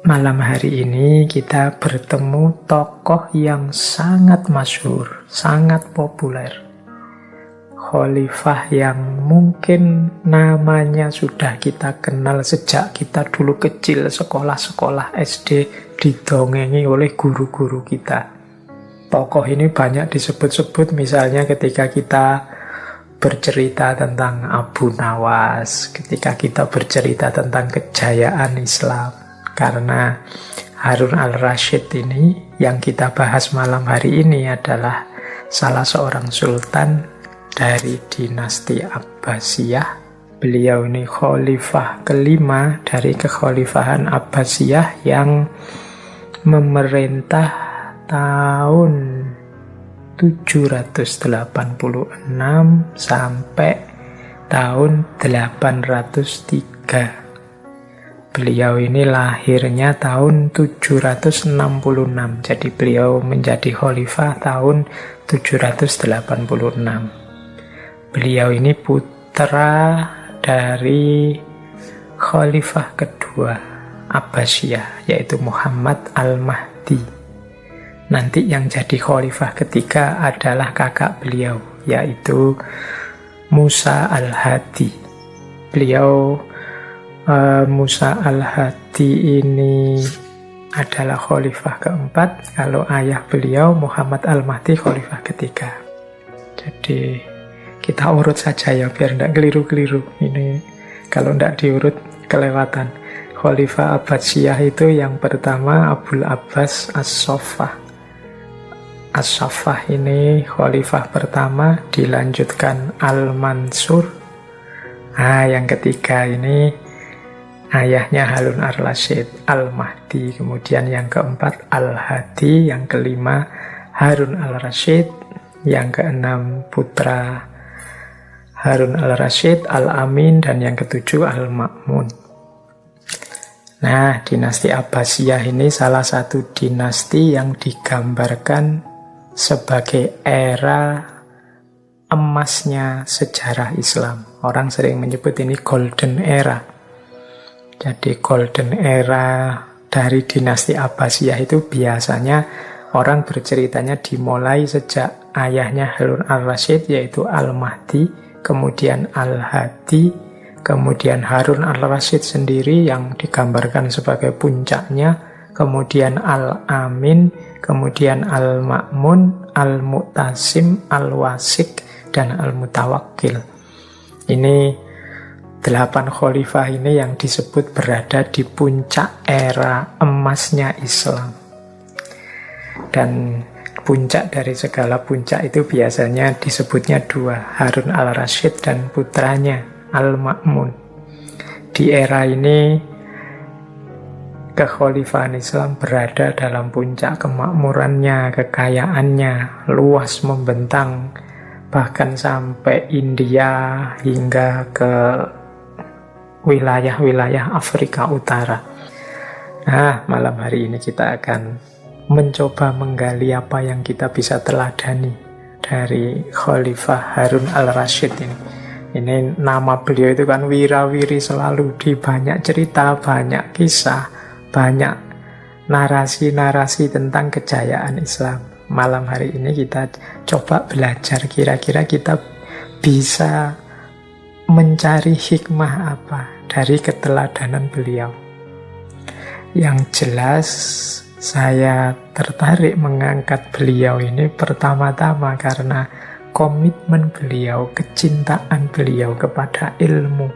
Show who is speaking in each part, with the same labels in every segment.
Speaker 1: Malam hari ini kita bertemu tokoh yang sangat masyhur, sangat populer. Khalifah yang mungkin namanya sudah kita kenal sejak kita dulu kecil, sekolah-sekolah SD didongengi oleh guru-guru kita. Tokoh ini banyak disebut-sebut, misalnya ketika kita bercerita tentang Abu Nawas, ketika kita bercerita tentang kejayaan Islam. Karena Harun al-Rasyid ini yang kita bahas malam hari ini adalah salah seorang sultan dari dinasti Abbasiyah. Beliau ini khalifah kelima dari kekhalifahan Abbasiyah yang memerintah tahun 786 sampai tahun 803. Beliau ini lahirnya tahun 766, jadi beliau menjadi khalifah tahun 786. Beliau ini putra dari khalifah kedua Abbasiyah, yaitu Muhammad al-Mahdi. Nanti yang jadi khalifah ketiga adalah kakak beliau, yaitu Musa al-Hadi. Beliau Musa al-Hadi ini adalah khalifah keempat, kalau ayah beliau Muhammad al-Mahdi khalifah ketiga. Jadi kita urut saja ya biar tidak keliru-keliru. Ini kalau tidak diurut kelewatan. Khalifah Abbasiyah itu yang pertama Abul Abbas As-Saffah. As-Saffah ini khalifah pertama, dilanjutkan Al-Mansur. Yang ketiga ini ayahnya Harun al-Rasyid, Al-Mahdi. Kemudian yang keempat Al-Hadi, yang kelima Harun al-Rasyid, yang keenam putra Harun al-Rasyid, Al-Amin, dan yang ketujuh Al-Ma'mun. Nah, dinasti Abbasiyah ini salah satu dinasti yang digambarkan sebagai era emasnya sejarah Islam. Orang sering menyebut ini golden era. Jadi golden era dari dinasti Abbasiyah itu biasanya orang berceritanya dimulai sejak ayahnya Harun al-Rasyid, yaitu Al-Mahdi, kemudian Al-Hadi, kemudian Harun al-Rasyid sendiri yang digambarkan sebagai puncaknya, kemudian Al-Amin, kemudian Al-Ma'mun, Al-Mu'tasim, Al-Wasik, dan Al-Mutawakkil. Ini 8 khalifah ini yang disebut berada di puncak era emasnya Islam. Dan puncak dari segala puncak itu biasanya disebutnya dua, Harun al-Rasyid dan putranya Al-Ma'mun. Di era ini kekhalifahan Islam berada dalam puncak kemakmurannya, kekayaannya, luas membentang bahkan sampai India hingga ke wilayah-wilayah Afrika Utara. Nah, malam hari ini kita akan mencoba menggali apa yang kita bisa teladani dari Khalifah Harun al-Rasyid ini. Ini nama beliau itu kan wira-wiri selalu di banyak cerita, banyak kisah, banyak narasi-narasi tentang kejayaan Islam. Malam hari ini kita coba belajar, kira-kira kita bisa mencari hikmah apa dari keteladanan beliau. Yang jelas saya tertarik mengangkat beliau ini pertama-tama karena komitmen beliau, kecintaan beliau kepada ilmu.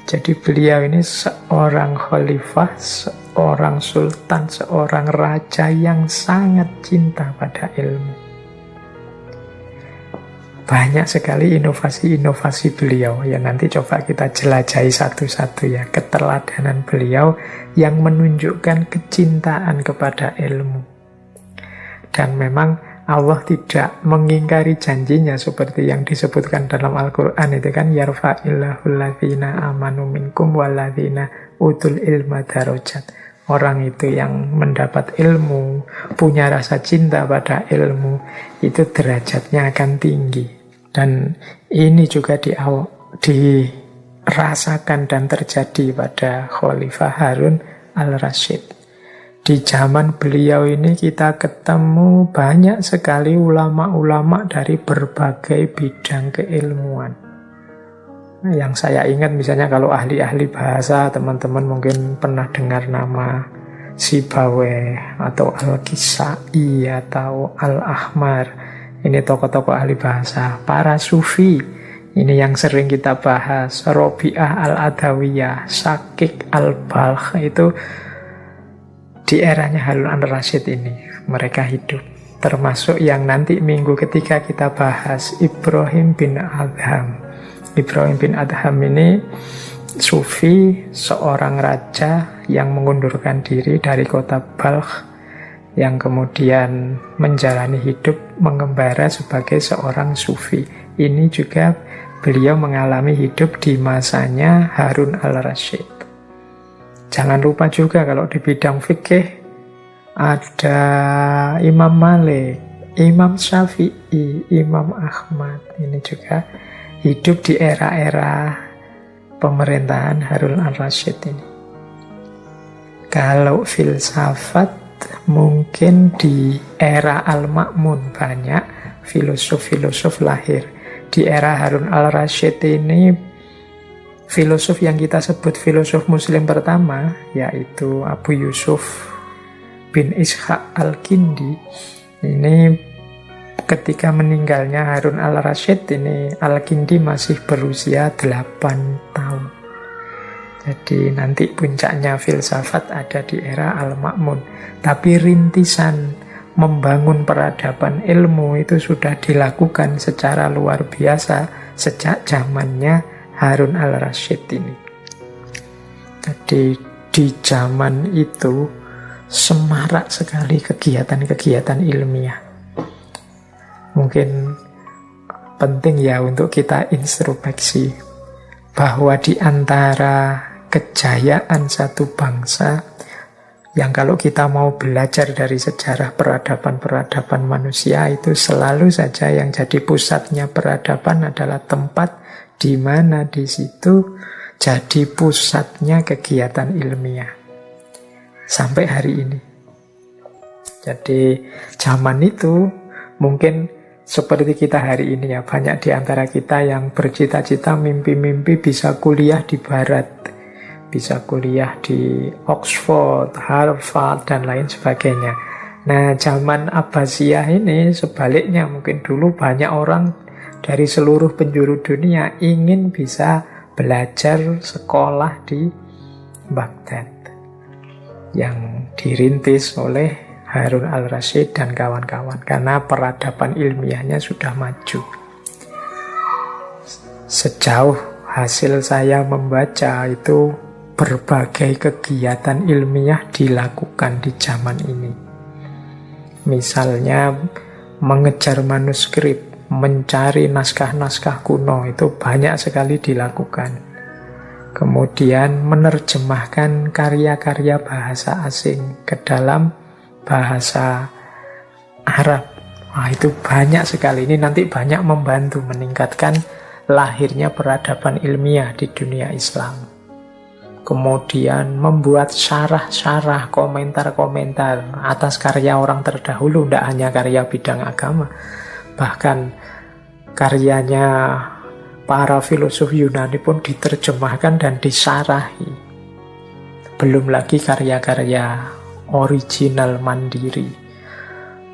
Speaker 1: Jadi beliau ini seorang khalifah, seorang sultan, seorang raja yang sangat cinta pada ilmu. Banyak sekali inovasi-inovasi beliau. Ya nanti coba kita jelajahi satu-satu ya. Keteladanan beliau yang menunjukkan kecintaan kepada ilmu. Dan memang Allah tidak mengingkari janjinya seperti yang disebutkan dalam Al-Quran itu kan, yarfa'illahul ladzina amanu minkum walladzina utul ilma darajat. Orang itu yang mendapat ilmu, punya rasa cinta pada ilmu, itu derajatnya akan tinggi. Dan ini juga dirasakan dan terjadi pada Khalifah Harun al-Rasyid. Di zaman beliau ini kita ketemu banyak sekali ulama-ulama dari berbagai bidang keilmuan. Yang saya ingat misalnya kalau ahli-ahli bahasa, teman-teman mungkin pernah dengar nama Sibawayh atau Al-Kisai atau Al-Ahmar. Ini tokoh-tokoh ahli bahasa. Para sufi, ini yang sering kita bahas. Robi'ah Al-Adawiyah, Syakik Al-Balkh, itu di eranya Harun al-Rasyid ini mereka hidup. Termasuk yang nanti minggu ketiga kita bahas, Ibrahim bin Adham. Ibrahim bin Adham ini sufi, seorang raja yang mengundurkan diri dari kota Balkh, yang kemudian menjalani hidup mengembara sebagai seorang sufi. Ini juga beliau mengalami hidup di masanya Harun al-Rasyid. Jangan lupa juga kalau di bidang fikih ada Imam Malik, Imam Syafi'i, Imam Ahmad. Ini juga hidup di era-era pemerintahan Harun al-Rasyid ini. Kalau filsafat mungkin di era Al-Ma'mun banyak filosof-filosof lahir. Di era Harun al-Rasyid ini filosof yang kita sebut filosof muslim pertama, yaitu Abu Yusuf bin Ishaq al-Kindi. Ini ketika meninggalnya Harun al-Rasyid ini, al-Kindi masih berusia 8 tahun. Jadi nanti puncaknya filsafat ada di era Al-Ma'mun. Tapi rintisan membangun peradaban ilmu itu sudah dilakukan secara luar biasa sejak zamannya Harun al-Rasyid ini. Jadi di zaman itu semarak sekali kegiatan-kegiatan ilmiah. Mungkin penting ya untuk kita introspeksi bahwa di antara kejayaan satu bangsa yang kalau kita mau belajar dari sejarah peradaban-peradaban manusia, itu selalu saja yang jadi pusatnya peradaban adalah tempat di mana di situ jadi pusatnya kegiatan ilmiah sampai hari ini. Jadi zaman itu mungkin seperti kita hari ini ya, banyak di antara kita yang bercita-cita mimpi-mimpi bisa kuliah di barat, bisa kuliah di Oxford, Harvard, dan lain sebagainya. Nah, zaman Abbasiyah ini sebaliknya, mungkin dulu banyak orang dari seluruh penjuru dunia ingin bisa belajar sekolah di Baghdad yang dirintis oleh Harun al-Rasyid dan kawan-kawan karena peradaban ilmiahnya sudah maju. Sejauh hasil saya membaca itu berbagai kegiatan ilmiah dilakukan di zaman ini. Misalnya mengejar manuskrip, mencari naskah-naskah kuno, itu banyak sekali dilakukan. Kemudian menerjemahkan karya-karya bahasa asing ke dalam bahasa Arab. Wah, itu banyak sekali. Ini nanti banyak membantu meningkatkan lahirnya peradaban ilmiah di dunia Islam. Kemudian membuat syarah-syarah, komentar-komentar atas karya orang terdahulu, tidak hanya karya bidang agama. Bahkan karyanya para filosof Yunani pun diterjemahkan dan disarahi. Belum lagi karya-karya original mandiri.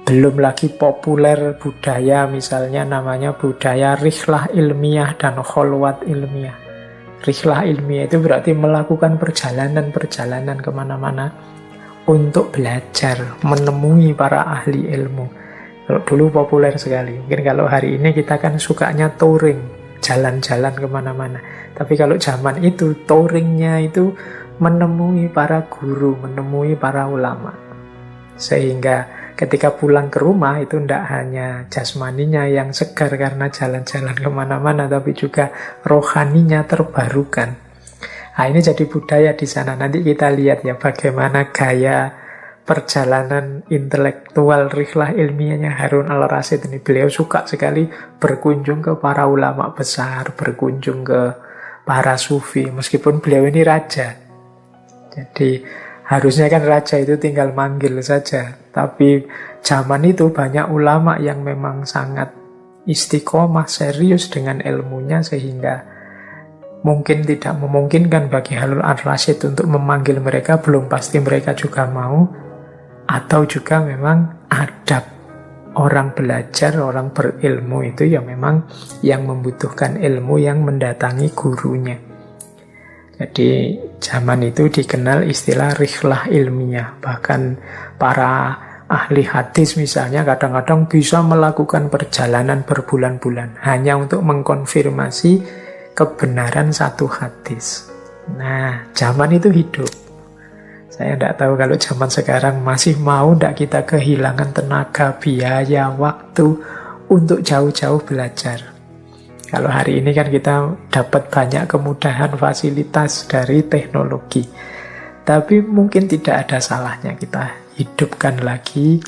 Speaker 1: Belum lagi populer budaya, misalnya namanya budaya rihlah ilmiah dan kholwat ilmiah. Rihlah ilmiah itu berarti melakukan perjalanan-perjalanan kemana-mana untuk belajar, menemui para ahli ilmu. Kalau dulu populer sekali. Mungkin kalau hari ini kita kan sukanya touring, jalan-jalan kemana-mana. Tapi kalau zaman itu, touringnya itu menemui para guru, menemui para ulama. Sehingga ketika pulang ke rumah itu tidak hanya jasmaninya yang segar karena jalan-jalan kemana-mana, tapi juga rohaninya terbarukan. Nah, ini jadi budaya di sana. Nanti kita lihat ya bagaimana gaya perjalanan intelektual rihlah ilmiahnya Harun al-Rasyid ini. Beliau suka sekali berkunjung ke para ulama besar, berkunjung ke para sufi, meskipun beliau ini raja. Jadi Harusnya kan raja itu tinggal manggil saja. Tapi zaman itu banyak ulama yang memang sangat istiqomah, serius dengan ilmunya, sehingga mungkin tidak memungkinkan bagi Harun al-Rasyid untuk memanggil mereka. Belum pasti mereka juga mau. Atau juga memang adab orang belajar, orang berilmu itu ya memang yang membutuhkan ilmu yang mendatangi gurunya. Jadi zaman itu dikenal istilah rihlah ilmiah. Bahkan para ahli hadis misalnya kadang-kadang bisa melakukan perjalanan berbulan-bulan hanya untuk mengkonfirmasi kebenaran satu hadis. Nah, zaman itu hidup. Saya tidak tahu kalau zaman sekarang masih mau tidak kita kehilangan tenaga, biaya, waktu untuk jauh-jauh belajar. Kalau hari ini kan kita dapat banyak kemudahan, fasilitas dari teknologi. Tapi mungkin tidak ada salahnya kita hidupkan lagi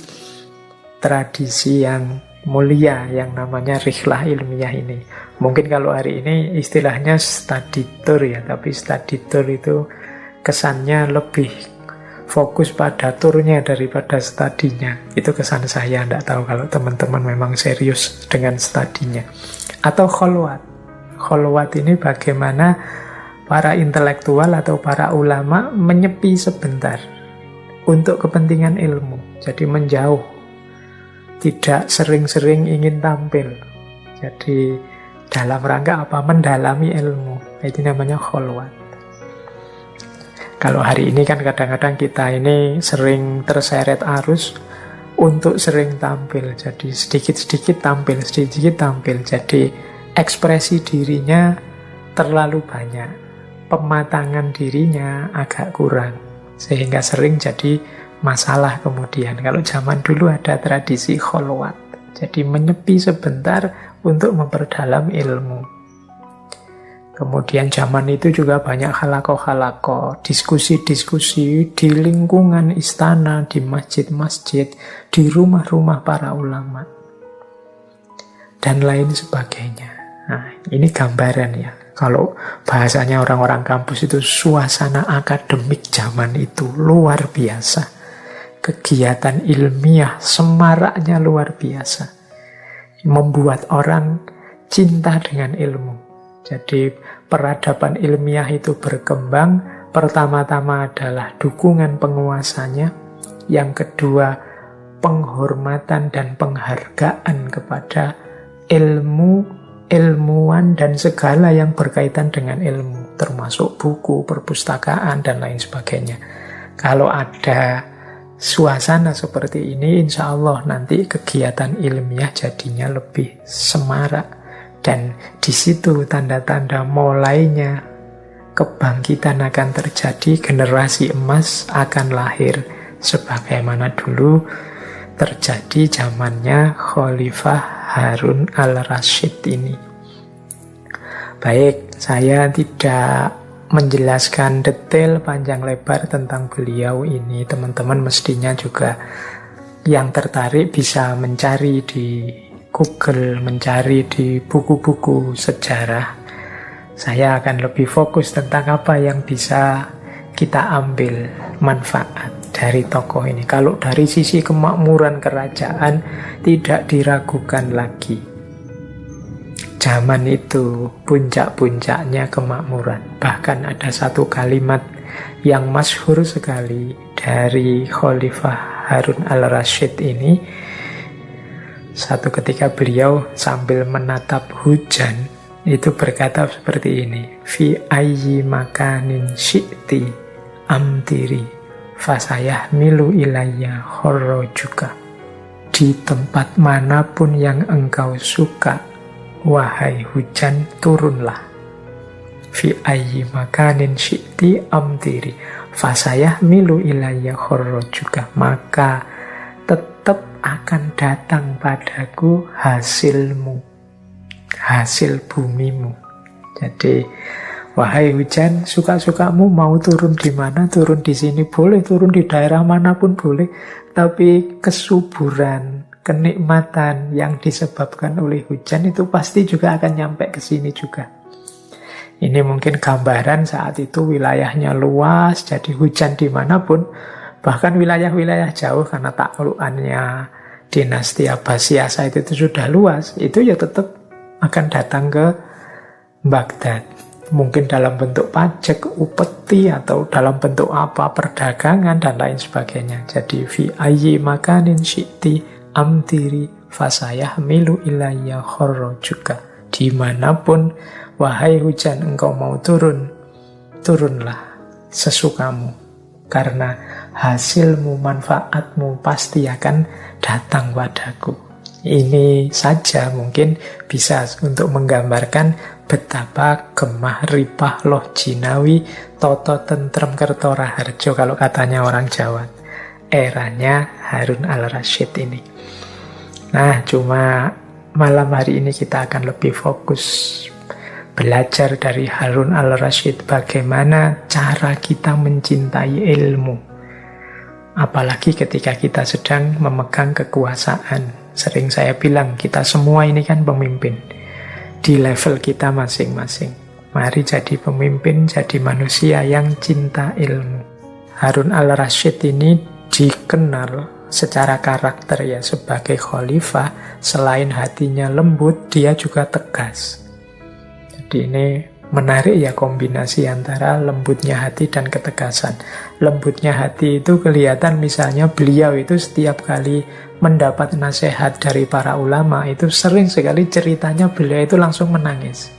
Speaker 1: tradisi yang mulia yang namanya rihlah ilmiah ini. Mungkin kalau hari ini istilahnya study tour ya, tapi study tour itu kesannya lebih fokus pada turnya daripada studinya. Itu kesan saya, tidak tahu kalau teman-teman memang serius dengan studinya. Atau kholwat. Kholwat ini bagaimana para intelektual atau para ulama menyepi sebentar untuk kepentingan ilmu. Jadi menjauh. Tidak sering-sering ingin tampil. Jadi dalam rangka apa? Mendalami ilmu. Itu namanya kholwat. Kalau hari ini kan kadang-kadang kita ini sering terseret arus untuk sering tampil. Jadi sedikit-sedikit tampil, sedikit-sedikit tampil. Jadi ekspresi dirinya terlalu banyak. Pematangan dirinya agak kurang. Sehingga sering jadi masalah kemudian. Kalau zaman dulu ada tradisi kholwat. Jadi menyepi sebentar untuk memperdalam ilmu. Kemudian zaman itu juga banyak halaqah-halaqah, diskusi-diskusi di lingkungan istana, di masjid-masjid, di rumah-rumah para ulama, dan lain sebagainya. Nah, ini gambaran ya. Kalau bahasanya orang-orang kampus itu suasana akademik zaman itu luar biasa. Kegiatan ilmiah semaraknya luar biasa. Membuat orang cinta dengan ilmu. Jadi peradaban ilmiah itu berkembang. Pertama-tama adalah dukungan penguasanya. Yang kedua, penghormatan dan penghargaan kepada ilmu, ilmuwan, dan segala yang berkaitan dengan ilmu. Termasuk buku, perpustakaan, dan lain sebagainya. Kalau ada suasana seperti ini, insya Allah nanti kegiatan ilmiah jadinya lebih semarak. Dan di situ tanda-tanda mulainya kebangkitan akan terjadi, generasi emas akan lahir sebagaimana dulu terjadi zamannya Khalifah Harun al-Rasyid ini. Baik, saya tidak menjelaskan detail panjang lebar tentang beliau ini. Teman-teman mestinya juga yang tertarik bisa mencari di Google, mencari di buku-buku sejarah. Saya akan lebih fokus tentang apa yang bisa kita ambil manfaat dari tokoh ini. Kalau dari sisi kemakmuran kerajaan, tidak diragukan lagi. Zaman itu puncak-puncaknya kemakmuran. Bahkan ada satu kalimat yang masyhur sekali dari Khalifah Harun al-Rasyid ini. Satu ketika beliau sambil menatap hujan itu berkata seperti ini, fi ayyi makanin syi'ti amtiri fasayah milu ilayya khorrojuka. Di tempat manapun yang engkau suka, wahai hujan, turunlah. Fi ayyi makanin syi'ti amtiri fasayah milu ilayya khorrojuka. Maka tetap akan datang padaku hasilmu, hasil bumimu. Jadi, wahai hujan, suka-sukamu mau turun di mana, turun di sini boleh, turun di daerah manapun boleh. Tapi kesuburan, kenikmatan yang disebabkan oleh hujan itu pasti juga akan nyampe ke sini juga. Ini mungkin gambaran saat itu wilayahnya luas, jadi hujan dimanapun, bahkan wilayah-wilayah jauh karena taklukannya dinasti Abbasiyah saat itu sudah luas, itu ya tetap akan datang ke Baghdad. Mungkin dalam bentuk pajak, upeti, atau dalam bentuk apa, perdagangan, dan lain sebagainya. Jadi, fi ayyi makanin syi'ti amtiri fasayah milu ilayya khorrojuka. Dimanapun, wahai hujan, engkau mau turun, turunlah sesukamu. Karena hasilmu, manfaatmu pasti akan datang padaku. Ini saja mungkin bisa untuk menggambarkan betapa gemah ripah loh jinawi toto tentrem kertora harjo, kalau katanya orang Jawa. Eranya Harun al-Rasyid ini. Nah, cuma malam hari ini kita akan lebih fokus belajar dari Harun al-Rasyid bagaimana cara kita mencintai ilmu. Apalagi ketika kita sedang memegang kekuasaan. Sering saya bilang, kita semua ini kan pemimpin di level kita masing-masing. Mari jadi pemimpin, jadi manusia yang cinta ilmu. Harun al-Rasyid ini dikenal secara karakter ya sebagai khalifah. Selain hatinya lembut, dia juga tegas. Jadi ini menarik ya kombinasi antara lembutnya hati dan ketegasan. Lembutnya hati itu kelihatan misalnya beliau itu setiap kali mendapat nasihat dari para ulama itu sering sekali ceritanya beliau itu langsung menangis.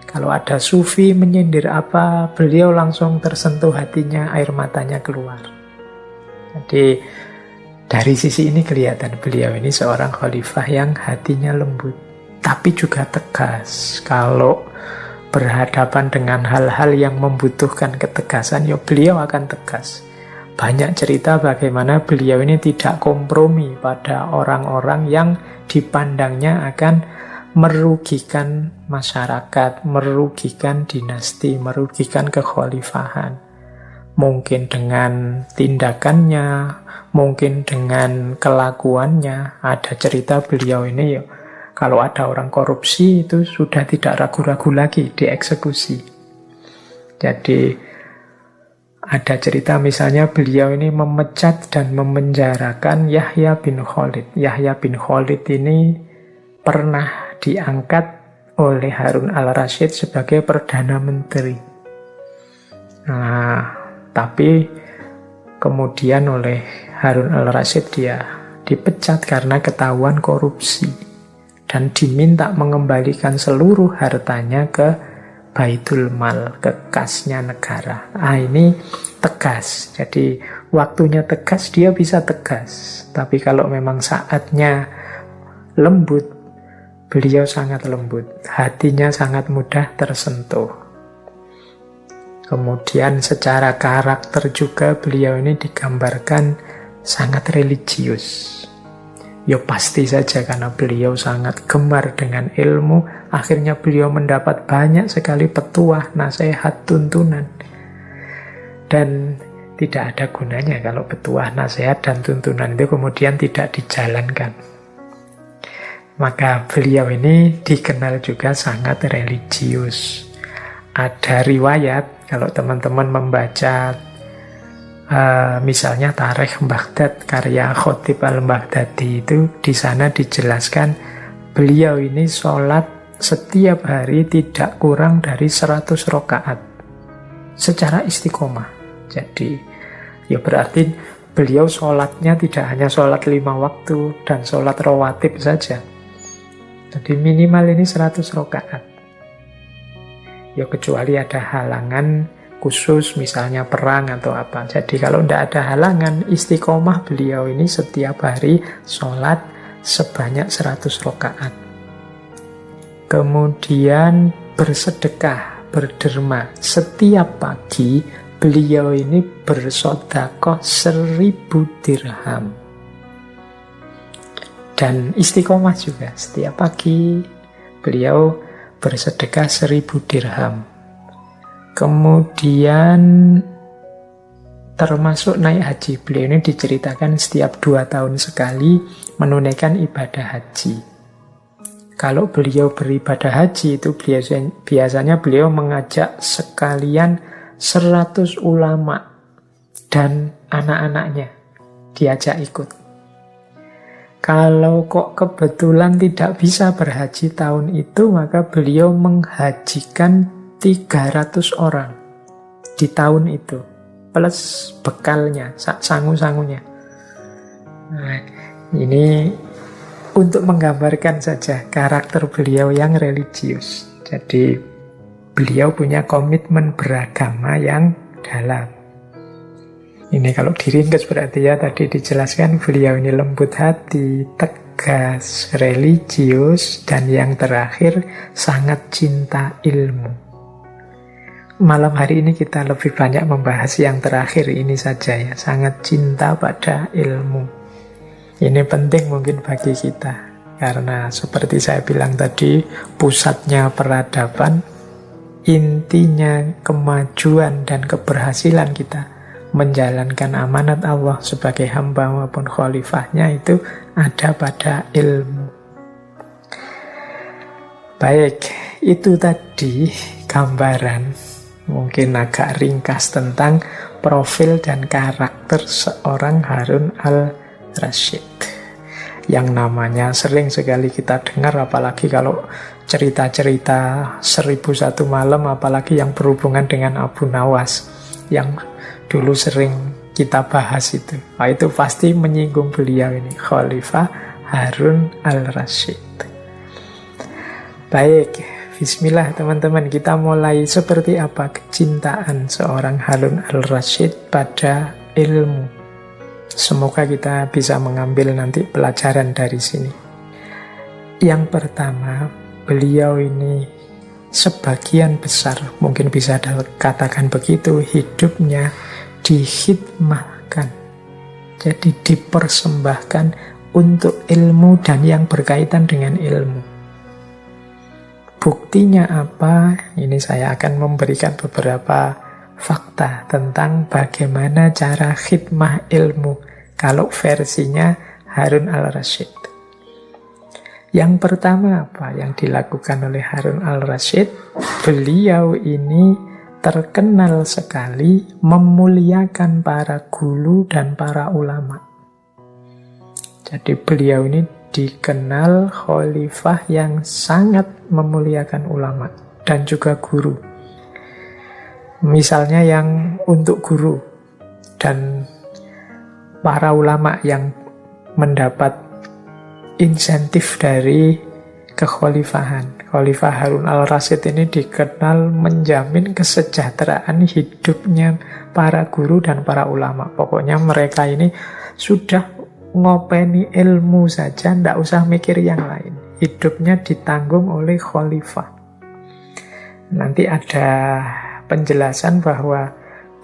Speaker 1: Kalau ada sufi menyindir apa, beliau langsung tersentuh hatinya, air matanya keluar. Jadi dari sisi ini kelihatan beliau ini seorang khalifah yang hatinya lembut, tapi juga tegas. Kalau berhadapan dengan hal-hal yang membutuhkan ketegasan, ya beliau akan tegas. Banyak cerita bagaimana beliau ini tidak kompromi pada orang-orang yang dipandangnya akan merugikan masyarakat, merugikan dinasti, merugikan kekhalifahan. Mungkin dengan tindakannya, mungkin dengan kelakuannya. Ada cerita beliau ini ya, kalau ada orang korupsi itu sudah tidak ragu-ragu lagi dieksekusi. Jadi ada cerita misalnya beliau ini memecat dan memenjarakan Yahya bin Khalid. Yahya bin Khalid ini pernah diangkat oleh Harun al-Rasyid sebagai Perdana Menteri. Nah, tapi kemudian oleh Harun al-Rasyid dia dipecat karena ketahuan korupsi dan diminta mengembalikan seluruh hartanya ke Baitul Mal, ke kasnya negara. Ini tegas. Jadi waktunya tegas, dia bisa tegas. Tapi kalau memang saatnya lembut, beliau sangat lembut. Hatinya sangat mudah tersentuh. Kemudian secara karakter juga beliau ini digambarkan sangat religius. Ya pasti saja karena beliau sangat gemar dengan ilmu, akhirnya beliau mendapat banyak sekali petuah, nasihat, tuntunan. Dan tidak ada gunanya kalau petuah, nasihat, dan tuntunan itu kemudian tidak dijalankan. Maka beliau ini dikenal juga sangat religius. Ada riwayat, kalau teman-teman membaca misalnya Tarikh Baghdad karya Khatib al-Baghdadi itu, di sana dijelaskan beliau ini sholat setiap hari tidak kurang dari 100 rakaat secara istiqomah. Jadi ya berarti beliau sholatnya tidak hanya sholat 5 waktu dan sholat rawatib saja. Jadi minimal ini 100 rakaat. Ya kecuali ada halangan khusus misalnya perang atau apa. Jadi kalau tidak ada halangan, istiqomah beliau ini setiap hari sholat sebanyak 100 rakaat. Kemudian bersedekah, berderma. Setiap pagi beliau ini bersedekah 1000 dirham. Dan istiqomah juga. Setiap pagi beliau bersedekah 1000 dirham. Kemudian termasuk naik haji. Beliau ini diceritakan setiap 2 tahun sekali menunaikan ibadah haji. Kalau beliau beribadah haji itu biasanya beliau mengajak sekalian 100 ulama dan anak-anaknya diajak ikut. Kalau kok kebetulan tidak bisa berhaji tahun itu, maka beliau menghajikan 300 orang di tahun itu, plus bekalnya, sangu-sangunya. Nah, ini untuk menggambarkan saja karakter beliau yang religius. Jadi beliau punya komitmen beragama yang dalam. Ini kalau diringkas berarti ya tadi dijelaskan beliau ini lembut hati, tegas, religius, dan yang terakhir sangat cinta ilmu. Malam hari ini kita lebih banyak membahas yang terakhir ini saja ya, sangat cinta pada ilmu. Ini penting mungkin bagi kita, karena seperti saya bilang tadi, pusatnya peradaban, intinya kemajuan dan keberhasilan kita menjalankan amanat Allah sebagai hamba maupun khalifahnya itu ada pada ilmu. Baik, itu tadi gambaran, mungkin agak ringkas tentang profil dan karakter seorang Harun al-Rasyid, yang namanya sering sekali kita dengar, apalagi kalau cerita-cerita 1001 malam, apalagi yang berhubungan dengan Abu Nawas yang dulu sering kita bahas itu. Nah, itu pasti menyinggung beliau ini, Khalifah Harun al-Rasyid. Baik, bismillah teman-teman, kita mulai. Seperti apa kecintaan seorang Harun al-Rasyid pada ilmu? Semoga kita bisa mengambil nanti pelajaran dari sini. Yang pertama, beliau ini sebagian besar, mungkin bisa katakan begitu, hidupnya dihidmahkan. Jadi dipersembahkan untuk ilmu dan yang berkaitan dengan ilmu. Buktinya apa? Ini saya akan memberikan beberapa fakta tentang bagaimana cara khidmah ilmu kalau versinya Harun al-Rasyid. Yang pertama apa yang dilakukan oleh Harun al-Rasyid? Beliau ini terkenal sekali memuliakan para guru dan para ulama. Jadi beliau ini dikenal khalifah yang sangat memuliakan ulama dan juga guru. Misalnya yang untuk guru dan para ulama yang mendapat insentif dari kekhalifahan. Khalifah Harun al-Rasyid ini dikenal menjamin kesejahteraan hidupnya para guru dan para ulama. Pokoknya mereka ini sudah ngopeni ilmu saja, tidak usah mikir yang lain. Hidupnya ditanggung oleh khalifah. Nanti ada penjelasan bahwa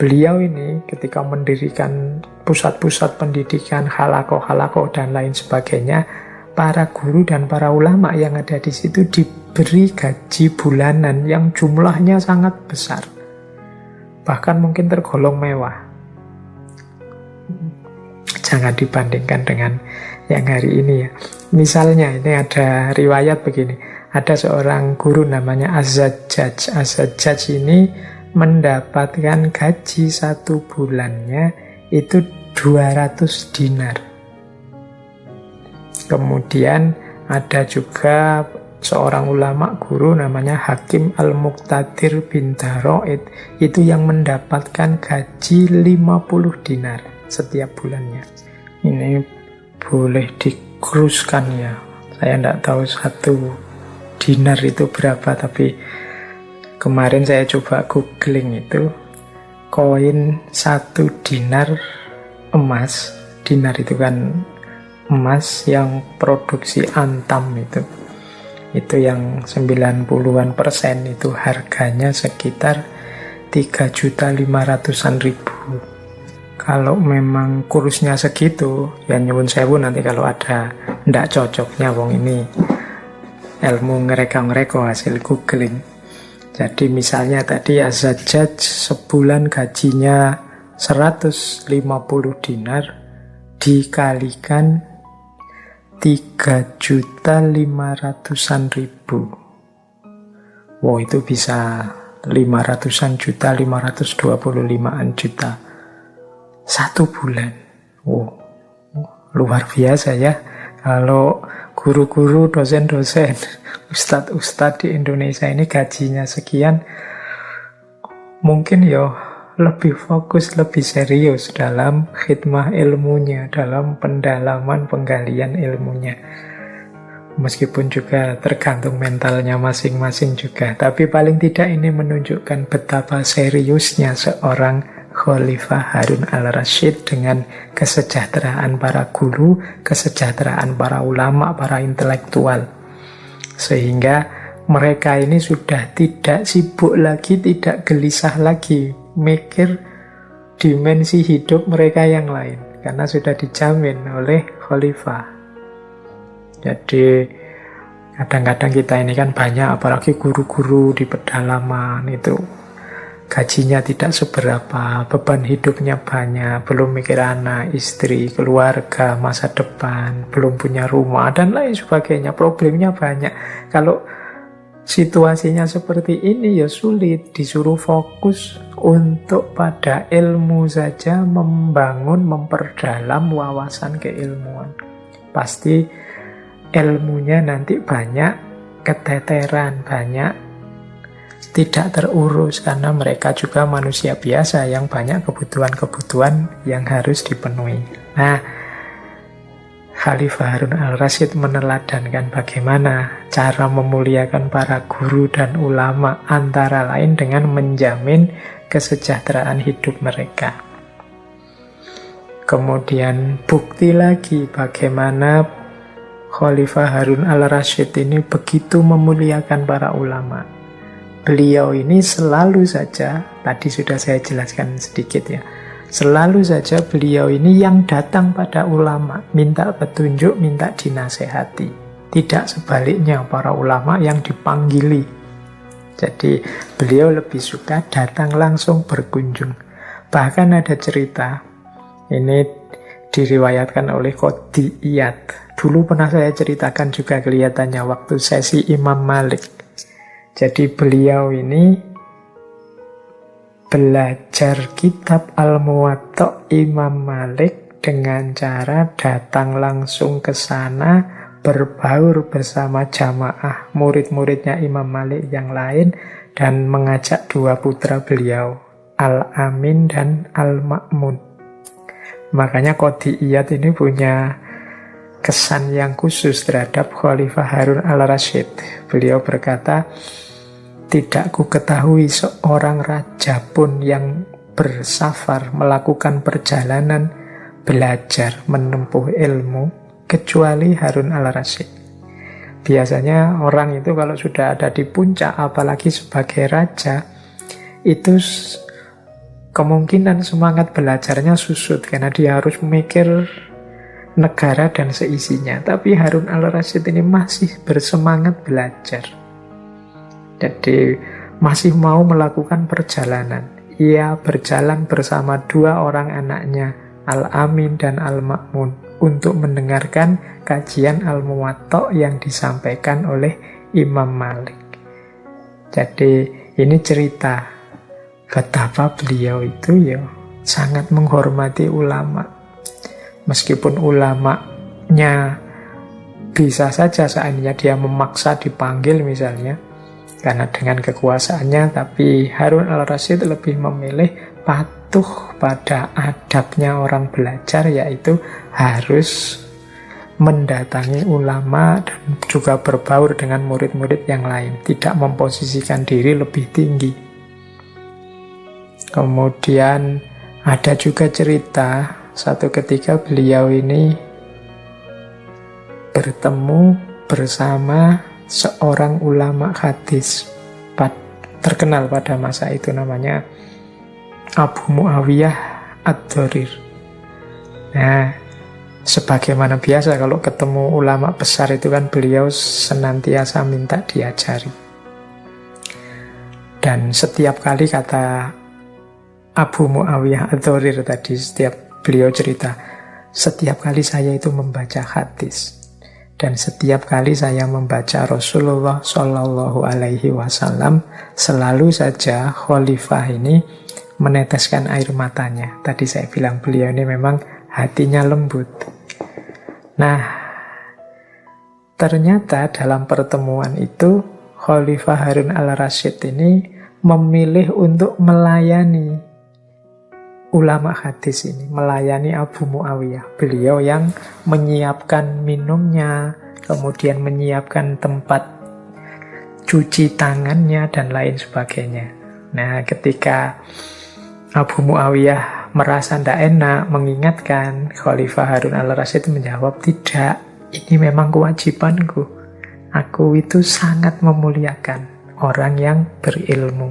Speaker 1: beliau ini ketika mendirikan pusat-pusat pendidikan, halaqoh dan lain sebagainya, para guru dan para ulama yang ada di situ diberi gaji bulanan yang jumlahnya sangat besar. Bahkan mungkin tergolong mewah. Jangan dibandingkan dengan yang hari ini ya. Misalnya ini ada riwayat begini. Ada seorang guru namanya Az-Zajjaj. Az-Zajjaj ini mendapatkan gaji 1 bulannya itu 200 dinar. Kemudian ada juga seorang ulama guru namanya Hakim Al-Muqtadir bin Daro'id. Itu yang mendapatkan gaji 50 dinar setiap bulannya. Ini boleh dikruskan ya. Saya tidak tahu 1 dinar itu berapa, tapi kemarin saya coba googling itu, koin 1 dinar emas. Dinar itu kan emas yang produksi Antam itu yang 90-an% itu harganya sekitar 3.500.000. Kalau memang kursnya segitu, ya nyuwun sewu nanti kalau ada ndak cocoknya wong ini ilmu ngereka-ngereka hasil googling. Jadi misalnya tadi Az-Zajjaj sebulan gajinya 150 dinar dikalikan 3.500.000. Wow, itu bisa 500-an juta, 525-an juta satu bulan. Wow, luar biasa ya. Kalau guru-guru, dosen-dosen, ustadz-ustadz di Indonesia ini gajinya sekian, mungkin ya lebih fokus, lebih serius dalam khidmah ilmunya, dalam pendalaman penggalian ilmunya. Meskipun juga tergantung mentalnya masing-masing juga. Tapi paling tidak ini menunjukkan betapa seriusnya seorang Khalifah Harun al-Rasyid dengan kesejahteraan para guru, kesejahteraan para ulama, para intelektual. Sehingga mereka ini sudah tidak sibuk lagi, tidak gelisah lagi mikir dimensi hidup mereka yang lain, karena sudah dijamin oleh Khalifah. Jadi kadang-kadang kita ini kan banyak, apalagi guru-guru di pedalaman itu gajinya tidak seberapa, beban hidupnya banyak, belum mikir anak, istri, keluarga, masa depan, belum punya rumah, dan lain sebagainya. Problemnya banyak. Kalau situasinya seperti ini ya sulit, disuruh fokus untuk pada ilmu saja, membangun, memperdalam wawasan keilmuan. Pasti ilmunya nanti banyak keteteran, banyak tidak terurus, karena mereka juga manusia biasa yang banyak kebutuhan-kebutuhan yang harus dipenuhi. Nah, Khalifah Harun al-Rasyid meneladankan bagaimana cara memuliakan para guru dan ulama, antara lain dengan menjamin kesejahteraan hidup mereka. Kemudian bukti lagi bagaimana Khalifah Harun al-Rasyid ini begitu memuliakan para ulama. Beliau ini selalu saja, tadi sudah saya jelaskan sedikit ya, selalu saja beliau ini yang datang pada ulama, minta petunjuk, minta dinasehati. Tidak sebaliknya para ulama yang dipanggili. Jadi beliau lebih suka datang langsung berkunjung. Bahkan ada cerita, ini diriwayatkan oleh Qadhi Iyad. Dulu pernah saya ceritakan juga kelihatannya waktu sesi Imam Malik. Jadi beliau ini belajar kitab Al-Muwatta' Imam Malik dengan cara datang langsung ke sana, berbaur bersama jamaah murid-muridnya Imam Malik yang lain, dan mengajak dua putra beliau, Al-Amin dan Al-Ma'mun. Makanya Qadhi Iyad ini punya kesan yang khusus terhadap Khalifah Harun al-Rasyid. Beliau berkata, tidak ku ketahui seorang raja pun yang bersafar, melakukan perjalanan, belajar, menempuh ilmu, kecuali Harun al-Rasyid. Biasanya orang itu kalau sudah ada di puncak, apalagi sebagai raja, itu kemungkinan semangat belajarnya susut, karena dia harus memikir negara dan seisinya. Tapi Harun al-Rasyid ini masih bersemangat belajar. Jadi masih mau melakukan perjalanan. Ia berjalan bersama dua orang anaknya, Al-Amin dan Al-Ma'mun, untuk mendengarkan kajian Al-Muwatta' yang disampaikan oleh Imam Malik. Jadi ini cerita betapa beliau itu ya sangat menghormati ulama. Meskipun ulamanya bisa saja seandainya dia memaksa dipanggil misalnya, karena dengan kekuasaannya, tapi Harun al-Rasyid lebih memilih patuh pada adabnya orang belajar, yaitu harus mendatangi ulama dan juga berbaur dengan murid-murid yang lain, tidak memposisikan diri lebih tinggi. Kemudian ada juga cerita satu ketika beliau ini bertemu bersama seorang ulama hadis terkenal pada masa itu, namanya Abu Muawiyah Ad-Dharir. Nah, sebagaimana biasa kalau ketemu ulama besar itu kan beliau senantiasa minta diajari. Dan setiap kali, kata Abu Muawiyah Ad-Dharir tadi, setiap beliau cerita, setiap kali saya itu membaca hadis, Dan setiap kali saya membaca Rasulullah Shallallahu Alaihi Wasallam, selalu saja khalifah ini meneteskan air matanya. Tadi saya bilang beliau ini memang hatinya lembut. Nah, ternyata dalam pertemuan itu Khalifah Harun al-Rasyid ini memilih untuk melayani ulama hadis ini, melayani Abu Muawiyah. Beliau yang menyiapkan minumnya, kemudian menyiapkan tempat cuci tangannya, dan lain sebagainya. Nah, ketika Abu Muawiyah merasa tidak enak, mengingatkan, Khalifah Harun al-Rasyid menjawab, tidak, ini memang kewajibanku. Aku itu sangat memuliakan orang yang berilmu.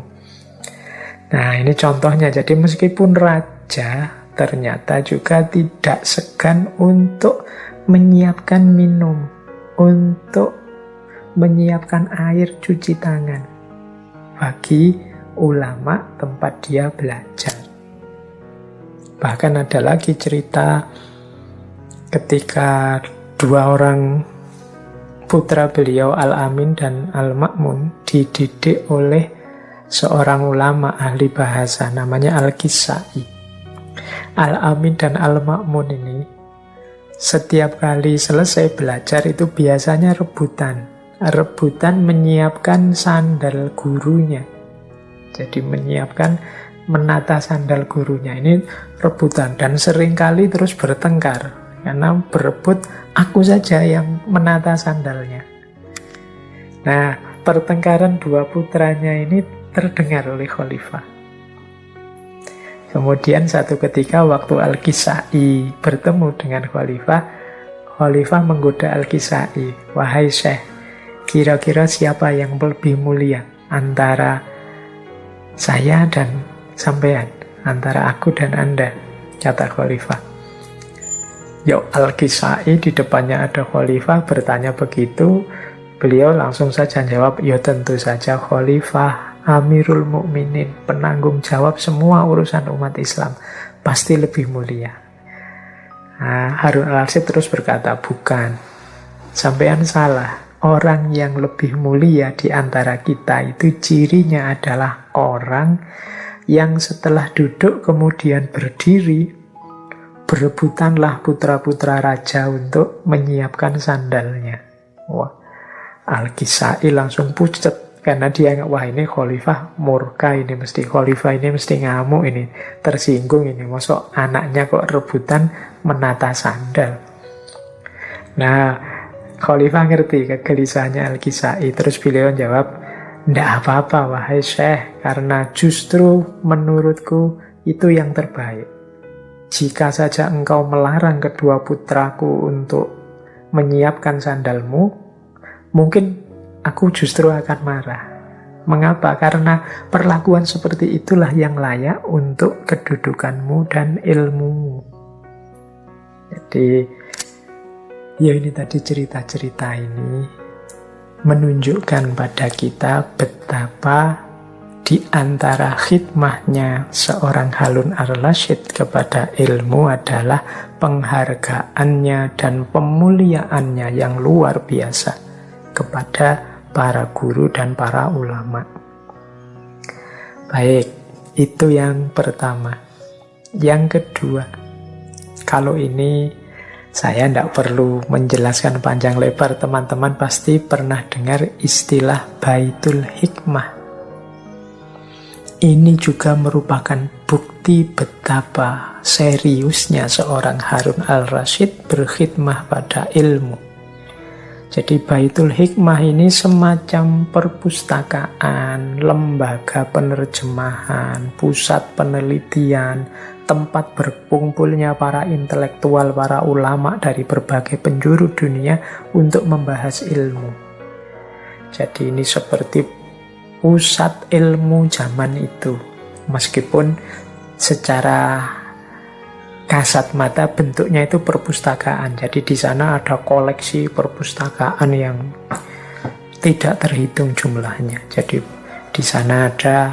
Speaker 1: Nah, ini contohnya. Jadi meskipun raja, ternyata juga tidak segan untuk menyiapkan minum, untuk menyiapkan air cuci tangan bagi ulama tempat dia belajar. Bahkan ada lagi cerita ketika dua orang putra beliau, Al-Amin dan Al-Ma'mun, dididik oleh seorang ulama ahli bahasa namanya Al-Kisai. Al-Amin dan Al-Ma'mun ini setiap kali selesai belajar itu biasanya rebutan menyiapkan sandal gurunya. Jadi menata sandal gurunya ini rebutan, dan seringkali terus bertengkar karena berebut aku saja yang menata sandalnya. Nah, pertengkaran dua putranya ini terdengar oleh khalifah. Kemudian satu ketika waktu Al-Kisai bertemu dengan khalifah, khalifah menggoda Al-Kisai, wahai Syekh, kira-kira siapa yang lebih mulia antara saya dan sampean, antara aku dan Anda, kata khalifah. Yuk, Al-Kisai di depannya ada khalifah bertanya begitu, beliau langsung saja jawab, ya tentu saja khalifah, Amirul Mukminin, penanggung jawab semua urusan umat Islam, pasti lebih mulia. Nah, Harun al-Rasyid terus berkata, bukan, sampean salah. Orang yang lebih mulia di antara kita itu cirinya adalah orang yang setelah duduk kemudian berdiri, berebutanlah putra-putra raja untuk menyiapkan sandalnya. Wah, Al-Kisai langsung pucat. Karena dia ingat, wah ini khalifah murka, ini mesti khalifah ini mesti ngamuk, ini tersinggung, ini masuk anaknya kok rebutan menata sandal. Nah, khalifah ngerti kegelisahannya Al-Kisai, terus beliau jawab, ndak apa-apa wahai Syekh, karena justru menurutku itu yang terbaik. Jika saja engkau melarang kedua putraku untuk menyiapkan sandalmu, mungkin aku justru akan marah. Mengapa? Karena perlakuan seperti itulah yang layak untuk kedudukanmu dan ilmumu. Jadi, ya ini tadi cerita-cerita ini menunjukkan pada kita betapa di antara khidmahnya seorang Harun al-Rasyid kepada ilmu adalah penghargaannya dan pemuliaannya yang luar biasa kepada para guru dan para ulama. Baik, itu yang pertama. Yang kedua, kalau ini saya tidak perlu menjelaskan panjang lebar, teman-teman pasti pernah dengar istilah Baitul Hikmah. Ini juga merupakan bukti betapa seriusnya seorang Harun al-Rasyid berkhidmah pada ilmu. Jadi Baitul Hikmah ini semacam perpustakaan, lembaga penerjemahan, pusat penelitian, tempat berkumpulnya para intelektual, para ulama dari berbagai penjuru dunia untuk membahas ilmu. Jadi ini seperti pusat ilmu zaman itu. Meskipun secara kasat mata bentuknya itu perpustakaan. Jadi di sana ada koleksi perpustakaan yang tidak terhitung jumlahnya. Jadi di sana ada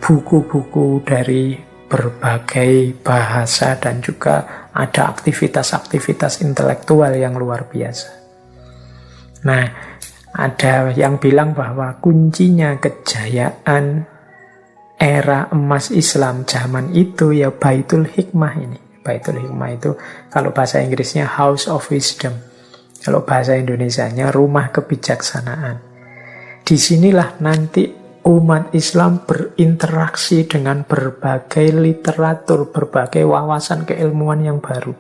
Speaker 1: buku-buku dari berbagai bahasa dan juga ada aktivitas-aktivitas intelektual yang luar biasa. Nah, ada yang bilang bahwa kuncinya kejayaan era emas Islam zaman itu ya Baitul Hikmah ini. Baitul Hikmah itu kalau bahasa Inggrisnya House of Wisdom. Kalau bahasa Indonesianya rumah kebijaksanaan. Disinilah nanti umat Islam berinteraksi dengan berbagai literatur, berbagai wawasan keilmuan yang baru.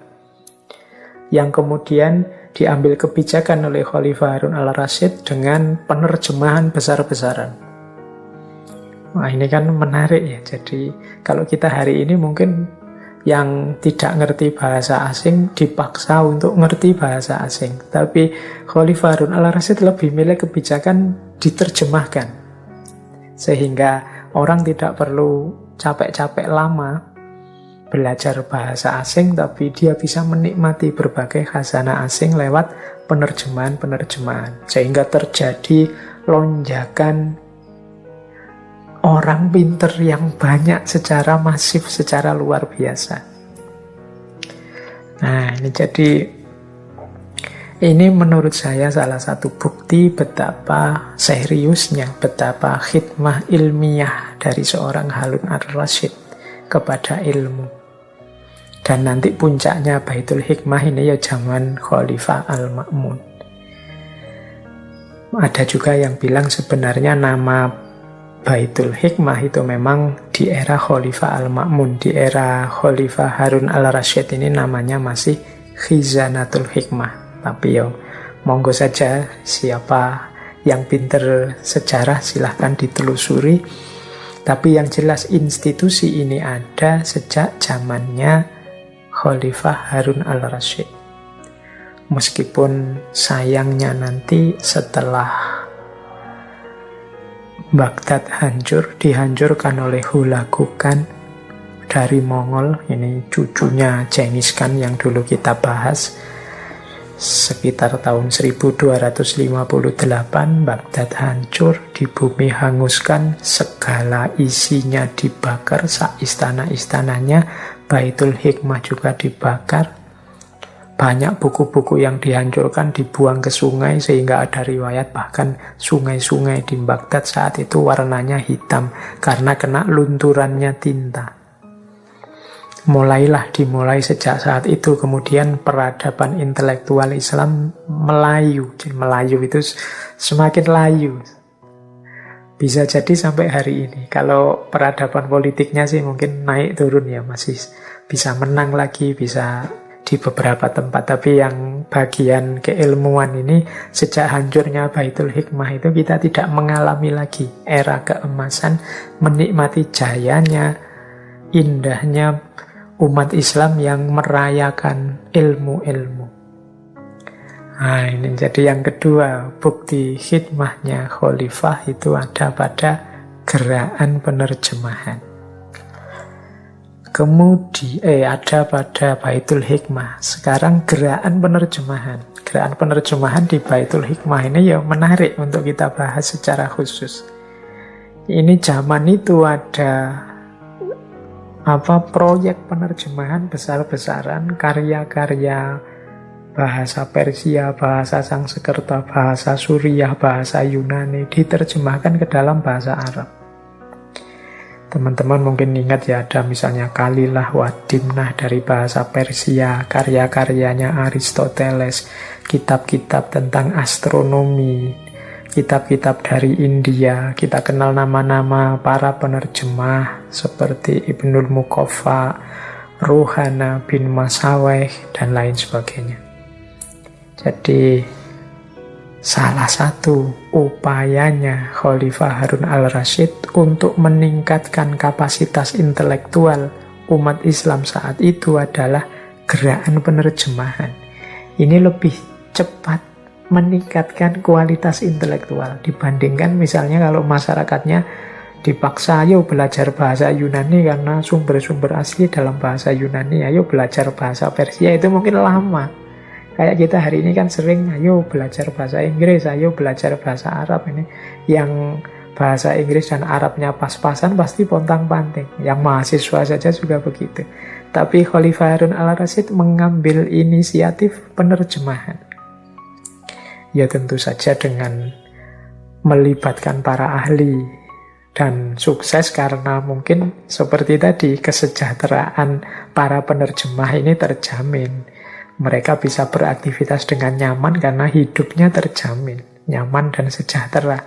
Speaker 1: Yang kemudian diambil kebijakan oleh Khalifah Harun al-Rasyid dengan penerjemahan besar-besaran. Nah, ini kan menarik ya. Jadi kalau kita hari ini mungkin yang tidak ngerti bahasa asing dipaksa untuk ngerti bahasa asing. Tapi Khalifah Harun al-Rasyid lebih milih kebijakan diterjemahkan. Sehingga orang tidak perlu capek-capek lama belajar bahasa asing, tapi dia bisa menikmati berbagai khazanah asing lewat penerjemahan-penerjemahan. Sehingga terjadi lonjakan orang pinter yang banyak secara masif, secara luar biasa. Nah, ini menurut saya salah satu bukti betapa seriusnya, betapa khidmah ilmiah dari seorang Harun al-Rasyid kepada ilmu. Dan nanti puncaknya Baitul Hikmah ini ya zaman Khalifah Al-Ma'mun. Ada juga yang bilang sebenarnya nama Baitul Hikmah itu memang di era Khalifah Al-Ma'mun, di era Khalifah Harun al-Rasyid ini namanya masih Khizanatul Hikmah. Tapi ya monggo saja, siapa yang pinter sejarah silahkan ditelusuri. Tapi yang jelas institusi ini ada sejak zamannya Khalifah Harun al-Rasyid. Meskipun sayangnya nanti setelah Baghdad hancur, dihancurkan oleh Hulagu Khan dari Mongol. Ini cucunya Genghis Khan yang dulu kita bahas. Sekitar tahun 1258 Baghdad hancur, di bumi hanguskan, segala isinya dibakar, sak istana-istananya, Baitul Hikmah juga dibakar. Banyak buku-buku yang dihancurkan, dibuang ke sungai, sehingga ada riwayat bahkan sungai-sungai di Baghdad saat itu warnanya hitam karena kena lunturannya tinta. Dimulai sejak saat itu kemudian peradaban intelektual Islam melayu. Jadi Melayu itu semakin layu. Bisa jadi sampai hari ini. Kalau peradaban politiknya sih mungkin naik turun ya, masih bisa menang lagi, bisa di beberapa tempat. Tapi yang bagian keilmuan ini, sejak hancurnya Baitul Hikmah itu kita tidak mengalami lagi era keemasan, menikmati jayanya, indahnya umat Islam yang merayakan ilmu-ilmu. Nah, ini jadi yang kedua, bukti khidmahnya Khalifah itu ada pada gerakan penerjemahan. Kemudian ada pada Baitul Hikmah. Sekarang gerakan penerjemahan. Gerakan penerjemahan di Baitul Hikmah ini ya menarik untuk kita bahas secara khusus. Ini zaman itu ada proyek penerjemahan besar-besaran, karya-karya bahasa Persia, bahasa Sangsekerta, bahasa Suriah, bahasa Yunani diterjemahkan ke dalam bahasa Arab. Teman-teman mungkin ingat ya, ada misalnya Kalilah wa Dimnah dari bahasa Persia, karya-karyanya Aristoteles, kitab-kitab tentang astronomi, kitab-kitab dari India. Kita kenal nama-nama para penerjemah seperti Ibnul Muqaffa, Ruhana bin Masaweh, dan lain sebagainya. Jadi salah satu upayanya Khalifah Harun al-Rasyid untuk meningkatkan kapasitas intelektual umat Islam saat itu adalah gerakan penerjemahan. Ini lebih cepat meningkatkan kualitas intelektual dibandingkan misalnya kalau masyarakatnya dipaksa, ayo belajar bahasa Yunani karena sumber-sumber asli dalam bahasa Yunani, ayo belajar bahasa Persia, itu mungkin lama. Kayak kita hari ini kan sering, ayo belajar bahasa Inggris, ayo belajar bahasa Arab. Ini yang bahasa Inggris dan Arabnya pas-pasan pasti pontang-panting. Yang mahasiswa saja juga begitu. Tapi Khalifah Harun al-Rasyid mengambil inisiatif penerjemahan. Ya tentu saja dengan melibatkan para ahli. Dan sukses karena mungkin seperti tadi, kesejahteraan para penerjemah ini terjamin. Mereka bisa beraktivitas dengan nyaman karena hidupnya terjamin, nyaman dan sejahtera.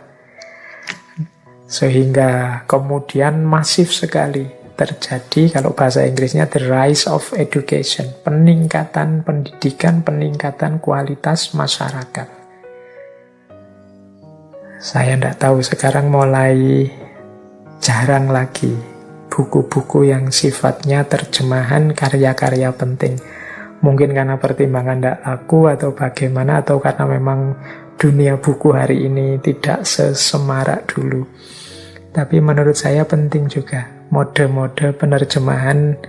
Speaker 1: Sehingga kemudian masif sekali terjadi, kalau bahasa Inggrisnya the rise of education, peningkatan pendidikan, peningkatan kualitas masyarakat. Saya tidak tahu, sekarang mulai jarang lagi buku-buku yang sifatnya terjemahan karya-karya penting. Mungkin karena pertimbangan tidak laku atau bagaimana, atau karena memang dunia buku hari ini tidak sesemarak dulu. Tapi menurut saya penting juga mode-mode penerjemahan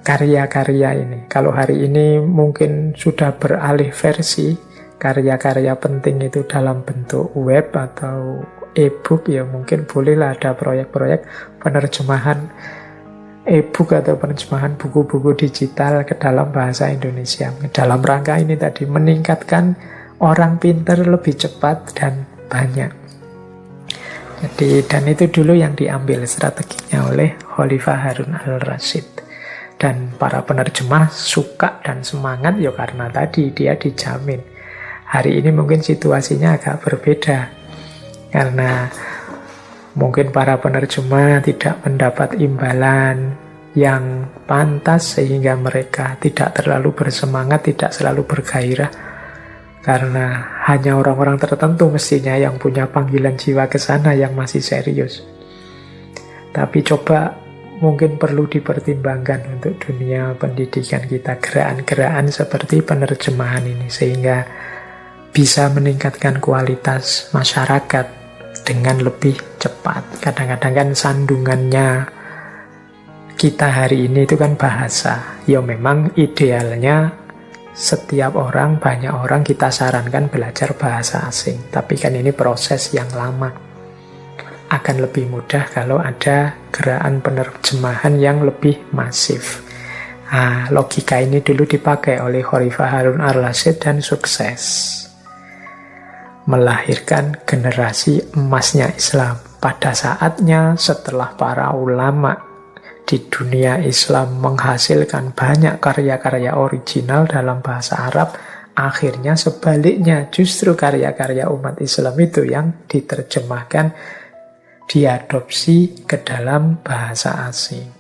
Speaker 1: karya-karya ini. Kalau hari ini mungkin sudah beralih versi, karya-karya penting itu dalam bentuk web atau e-book, ya mungkin bolehlah ada proyek-proyek penerjemahan e-book atau penerjemahan buku-buku digital ke dalam bahasa Indonesia. Dalam rangka ini tadi, meningkatkan orang pintar lebih cepat dan banyak. Jadi, dan itu dulu yang diambil strateginya oleh Khalifah Harun al-Rasyid. Dan para penerjemah suka dan semangat ya karena tadi dia dijamin. Hari ini mungkin situasinya agak berbeda. Karena mungkin para penerjemah tidak mendapat imbalan yang pantas sehingga mereka tidak terlalu bersemangat, tidak selalu bergairah. Karena hanya orang-orang tertentu mestinya yang punya panggilan jiwa ke sana yang masih serius. Tapi coba mungkin perlu dipertimbangkan untuk dunia pendidikan kita, gerakan-gerakan seperti penerjemahan ini, sehingga bisa meningkatkan kualitas masyarakat dengan lebih cepat. Kadang-kadang kan sandungannya kita hari ini itu kan bahasa. Ya memang idealnya setiap orang, banyak orang kita sarankan belajar bahasa asing. Tapi kan ini proses yang lama. Akan lebih mudah kalau ada gerakan penerjemahan yang lebih masif. Nah, logika ini dulu dipakai oleh Khalifah Harun al-Rasyid dan sukses. Melahirkan generasi emasnya Islam. Pada saatnya setelah para ulama di dunia Islam menghasilkan banyak karya-karya original dalam bahasa Arab, akhirnya sebaliknya justru karya-karya umat Islam itu yang diterjemahkan, diadopsi ke dalam bahasa asing.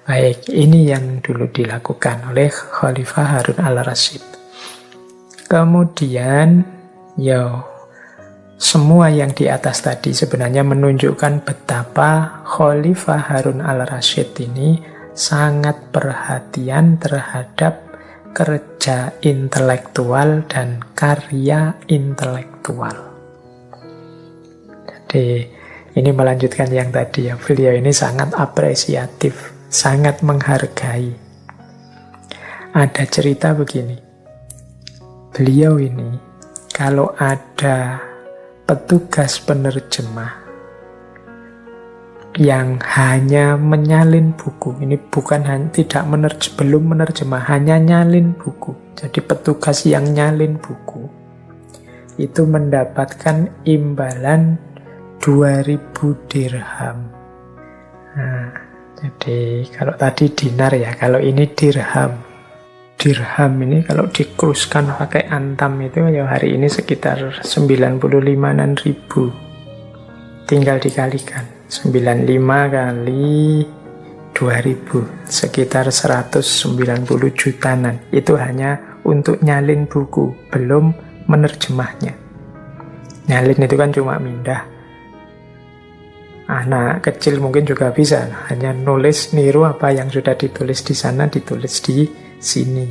Speaker 1: Baik, ini yang dulu dilakukan oleh Khalifah Harun al-Rasyid. Kemudian semua yang di atas tadi sebenarnya menunjukkan betapa Khalifah Harun al-Rasyid ini sangat perhatian terhadap kerja intelektual dan karya intelektual. Jadi ini melanjutkan yang tadi ya, beliau ini sangat apresiatif, sangat menghargai. Ada cerita begini, beliau ini kalau ada petugas penerjemah yang hanya menyalin buku, ini bukan belum menerjemah, hanya nyalin buku. Jadi petugas yang nyalin buku itu mendapatkan imbalan 2.000 dirham. Nah, jadi kalau tadi dinar ya, kalau ini dirham. Dirham ini kalau dikruskan pakai antam itu ya hari ini sekitar 95-an ribu. Tinggal dikalikan 95 kali 2000 sekitar 190 jutaan. Itu hanya untuk nyalin buku, belum menerjemahnya. Nyalin itu kan cuma mindah. Anak kecil mungkin juga bisa, hanya nulis, niru apa yang sudah ditulis di sana, ditulis di sini.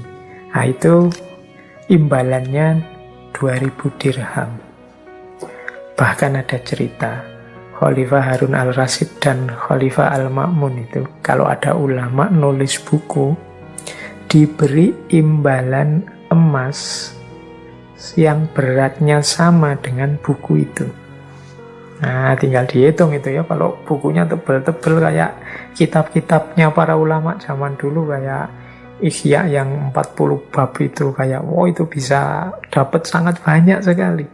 Speaker 1: Nah itu imbalannya 2.000 dirham. Bahkan ada cerita Khalifah Harun al-Rasyid dan Khalifah al-Ma'mun itu kalau ada ulama nulis buku diberi imbalan emas yang beratnya sama dengan buku itu. Nah, tinggal dihitung itu ya, kalau bukunya tebel-tebel kayak kitab-kitabnya para ulama zaman dulu, kayak Ihya yang 40 bab itu, kayak itu bisa dapat sangat banyak sekali.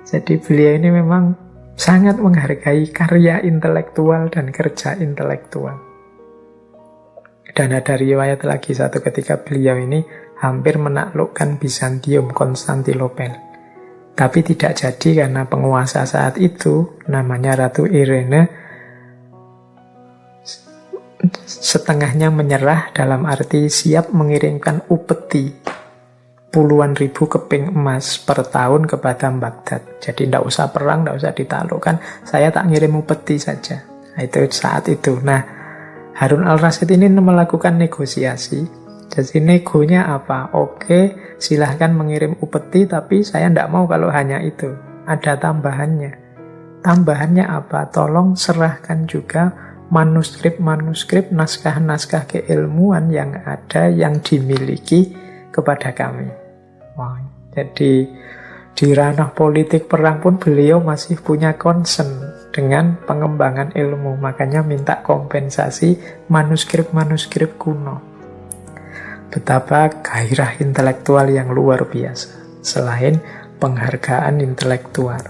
Speaker 1: Jadi beliau ini memang sangat menghargai karya intelektual dan kerja intelektual. Dan ada riwayat lagi, satu ketika beliau ini hampir menaklukkan Bizantium, Konstantinopel. Tapi tidak jadi karena penguasa saat itu, namanya Ratu Irene, setengahnya menyerah, dalam arti siap mengirimkan upeti puluhan ribu keping emas per tahun kepada Baghdad. Jadi tidak usah perang, tidak usah ditaklukkan, saya tak ngirim upeti saja. Nah, itu saat itu. Nah, Harun al-Rasyid ini melakukan negosiasi. Jadi negonya apa? Oke, silahkan mengirim upeti, tapi saya tidak mau kalau hanya itu. Ada tambahannya. Tambahannya apa? Tolong serahkan juga manuskrip-manuskrip, naskah-naskah keilmuan yang ada, yang dimiliki kepada kami. Wah, jadi di ranah politik perang pun beliau masih punya concern dengan pengembangan ilmu. Makanya minta kompensasi manuskrip-manuskrip kuno. Betapa gairah intelektual yang luar biasa, selain penghargaan intelektual.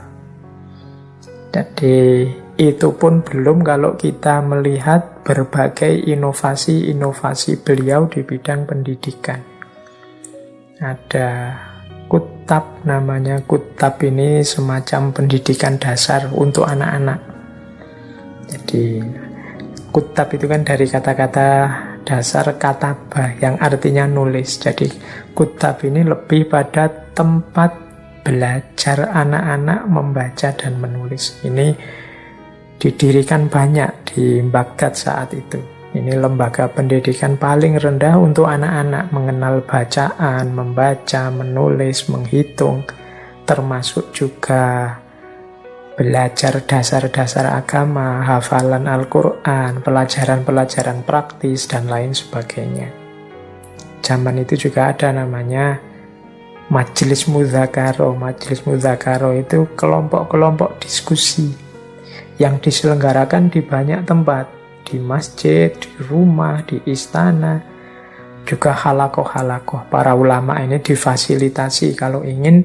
Speaker 1: Jadi itu pun belum kalau kita melihat berbagai inovasi-inovasi beliau di bidang pendidikan. Ada Kutab, namanya Kutab ini semacam pendidikan dasar untuk anak-anak. Jadi Kutab itu kan dari kata-kata dasar katabah yang artinya nulis. Jadi Kutab ini lebih pada tempat belajar anak-anak membaca dan menulis. Ini didirikan banyak di Baghdad saat itu. Ini lembaga pendidikan paling rendah untuk anak-anak, mengenal bacaan, membaca, menulis, menghitung, termasuk juga belajar dasar-dasar agama, hafalan Al-Quran, pelajaran-pelajaran praktis, dan lain sebagainya. Zaman itu juga ada namanya Majelis Mudzakaro. Majelis Mudzakaro itu kelompok-kelompok diskusi yang diselenggarakan di banyak tempat, di masjid, di rumah, di istana, juga halakoh-halakoh. Para ulama ini difasilitasi kalau ingin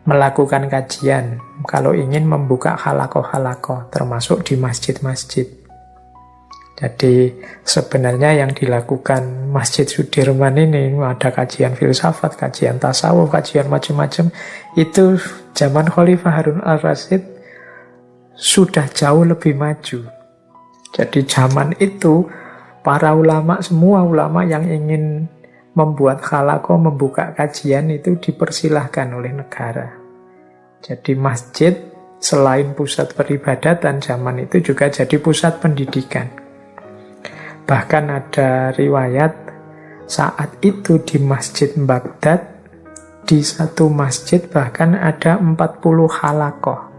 Speaker 1: melakukan kajian, kalau ingin membuka halakoh-halakoh, termasuk di masjid-masjid. Jadi sebenarnya yang dilakukan Masjid Sudirman ini, ada kajian filsafat, kajian tasawuf, kajian macam-macam, itu zaman Khalifah Harun al-Rasyid sudah jauh lebih maju. Jadi zaman itu para ulama, semua ulama yang ingin membuat halakoh, membuka kajian itu dipersilahkan oleh negara. Jadi masjid selain pusat peribadatan zaman itu juga jadi pusat pendidikan. Bahkan ada riwayat saat itu di Masjid Baghdad, di satu masjid bahkan ada 40 halakoh.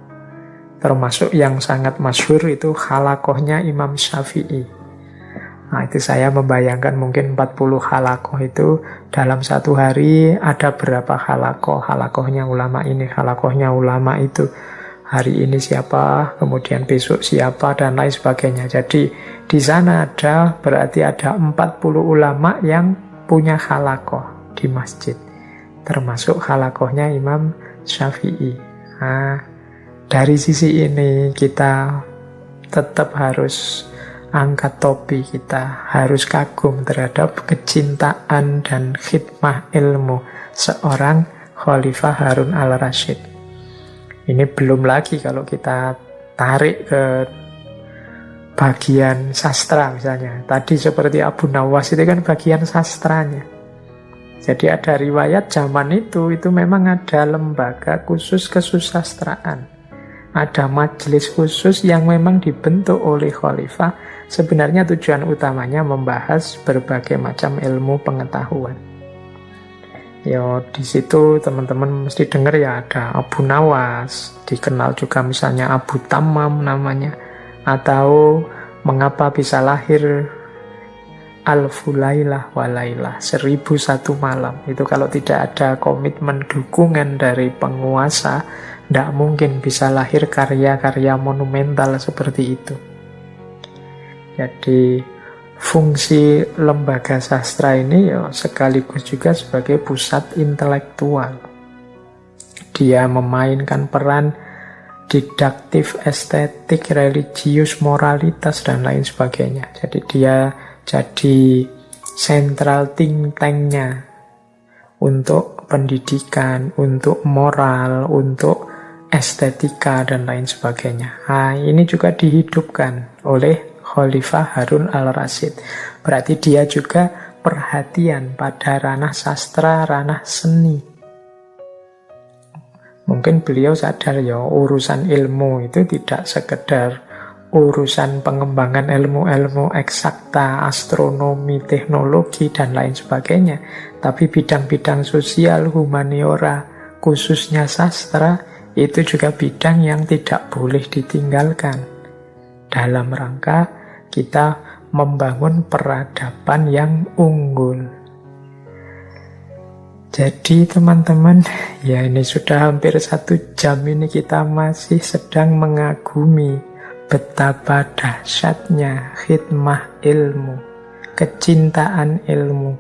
Speaker 1: Termasuk yang sangat masyhur itu halakohnya Imam Syafi'i. Nah, itu saya membayangkan mungkin 40 halakoh itu dalam satu hari ada berapa halakoh. Halakohnya ulama ini, halakohnya ulama itu. Hari ini siapa, kemudian besok siapa, dan lain sebagainya. Jadi di sana ada, berarti ada 40 ulama yang punya halakoh di masjid. Termasuk halakohnya Imam Syafi'i. Nah, dari sisi ini kita tetap harus angkat topi, kita harus kagum terhadap kecintaan dan khidmah ilmu seorang Khalifah Harun al-Rasyid. Ini belum lagi kalau kita tarik ke bagian sastra misalnya. Tadi seperti Abu Nawas itu kan bagian sastranya. Jadi ada riwayat zaman itu memang ada lembaga khusus kesusastraan. Ada majelis khusus yang memang dibentuk oleh khalifah. Sebenarnya tujuan utamanya membahas berbagai macam ilmu pengetahuan. Ya, di situ teman-teman mesti dengar ya, ada Abu Nawas, dikenal juga misalnya Abu Tammam namanya, atau mengapa bisa lahir Al-Fulailah Walailah, 1001 malam. Itu kalau tidak ada komitmen dukungan dari penguasa, Tidak mungkin bisa lahir karya-karya monumental seperti itu. Jadi fungsi lembaga sastra ini ya sekaligus juga sebagai pusat intelektual. Dia memainkan peran didaktif, estetik, religius, moralitas, dan lain sebagainya. Jadi dia jadi sentral think tank-nya untuk pendidikan, untuk moral, untuk estetika, dan lain sebagainya. Nah, ini juga dihidupkan oleh Khalifah Harun al-Rasyid. Berarti dia juga perhatian pada ranah sastra, ranah seni. Mungkin beliau sadar ya, urusan ilmu itu tidak sekedar urusan pengembangan ilmu-ilmu eksakta, astronomi, teknologi, dan lain sebagainya. Tapi bidang-bidang sosial, humaniora, khususnya sastra, itu juga bidang yang tidak boleh ditinggalkan dalam rangka kita membangun peradaban yang unggul. Jadi teman-teman, ya ini sudah hampir 1 jam ini kita masih sedang mengagumi betapa dahsyatnya khidmah ilmu, kecintaan ilmu,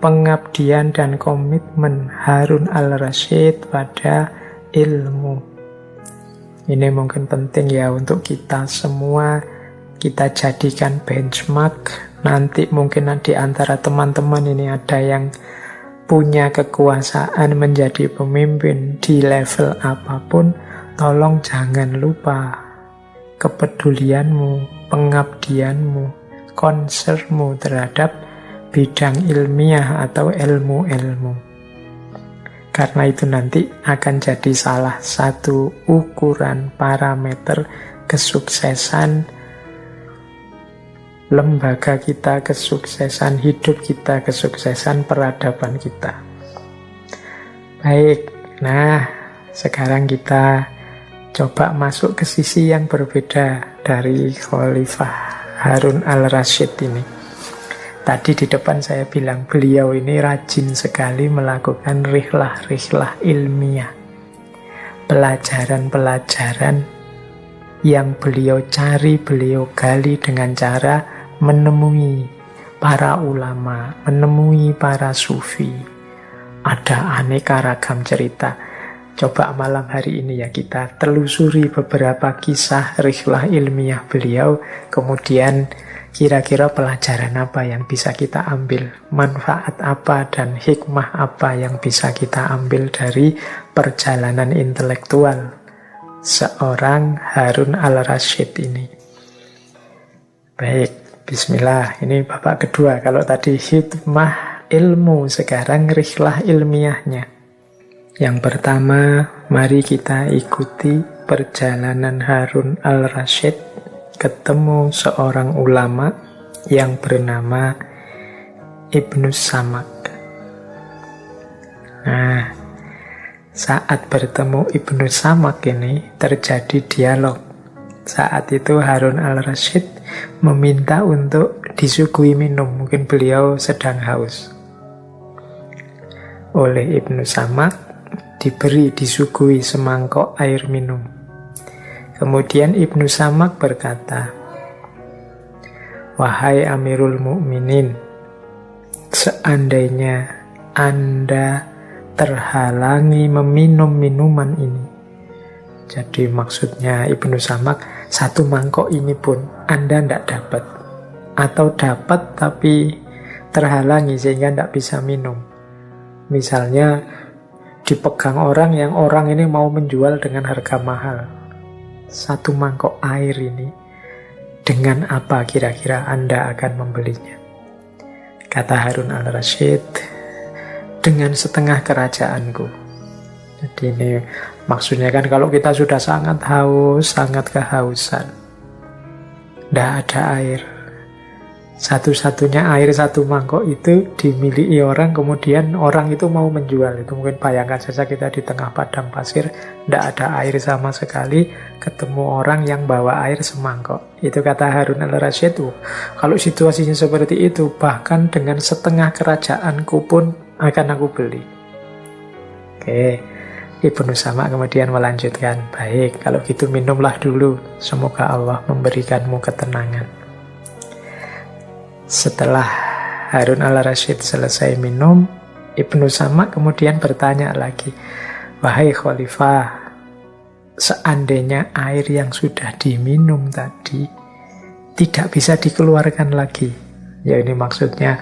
Speaker 1: pengabdian dan komitmen Harun al-Rasyid pada ilmu. Ini mungkin penting ya untuk kita semua, kita jadikan benchmark. Nanti mungkin di antara teman-teman ini ada yang punya kekuasaan menjadi pemimpin di level apapun, tolong jangan lupa kepedulianmu, pengabdianmu, concernmu terhadap bidang ilmiah atau ilmu-ilmu. Karena itu nanti akan jadi salah satu ukuran parameter kesuksesan lembaga kita, kesuksesan hidup kita, kesuksesan peradaban kita. Baik, nah sekarang kita coba masuk ke sisi yang berbeda dari Khalifah Harun al-Rasyid ini. Tadi di depan saya bilang beliau ini rajin sekali melakukan rihlah-rihlah ilmiah. Pelajaran-pelajaran yang beliau cari, beliau gali dengan cara menemui para ulama, menemui para sufi. Ada aneka ragam cerita. Coba malam hari ini ya kita telusuri beberapa kisah rihlah ilmiah beliau, kemudian kira-kira pelajaran apa yang bisa kita ambil, manfaat apa dan hikmah apa yang bisa kita ambil dari perjalanan intelektual seorang Harun al-Rasyid ini. Baik, bismillah. Ini babak kedua. Kalau tadi hikmah ilmu, sekarang rihlah ilmiahnya. Yang pertama, mari kita ikuti perjalanan Harun al-Rasyid ketemu seorang ulama yang bernama Ibnu Samak. Nah, saat bertemu Ibnu Samak ini terjadi dialog. Saat itu Harun al-Rasyid meminta untuk disuguhi minum. Mungkin beliau sedang haus. Oleh Ibnu Samak disuguhi semangkok air minum. Kemudian Ibnu Samak berkata, "Wahai Amirul Mukminin, seandainya Anda terhalangi meminum minuman ini." Jadi maksudnya Ibnu Samak, satu mangkok ini pun Anda tidak dapat. Atau dapat tapi terhalangi sehingga tidak bisa minum. Misalnya dipegang orang yang orang ini mau menjual dengan harga mahal. Satu mangkok air ini, dengan apa kira-kira Anda akan membelinya? Kata Harun al-Rasyid, dengan setengah kerajaanku. Jadi ini maksudnya kan kalau kita sudah sangat haus, sangat kehausan, tidak ada air, satu-satunya air satu mangkok itu dimiliki orang, kemudian orang itu mau menjual. Itu mungkin bayangkan saja kita di tengah padang pasir, tidak ada air sama sekali, ketemu orang yang bawa air semangkok. Itu kata Harun al-Rasyid, kalau situasinya seperti itu, bahkan dengan setengah kerajaanku pun akan aku beli. Oke. Ibnu Sama kemudian melanjutkan, baik, kalau gitu minumlah dulu. Semoga Allah memberikanmu ketenangan. Setelah Harun al-Rasyid selesai minum, Ibnu Sama kemudian bertanya lagi, wahai Khalifah, seandainya air yang sudah diminum tadi tidak bisa dikeluarkan lagi. Ya ini maksudnya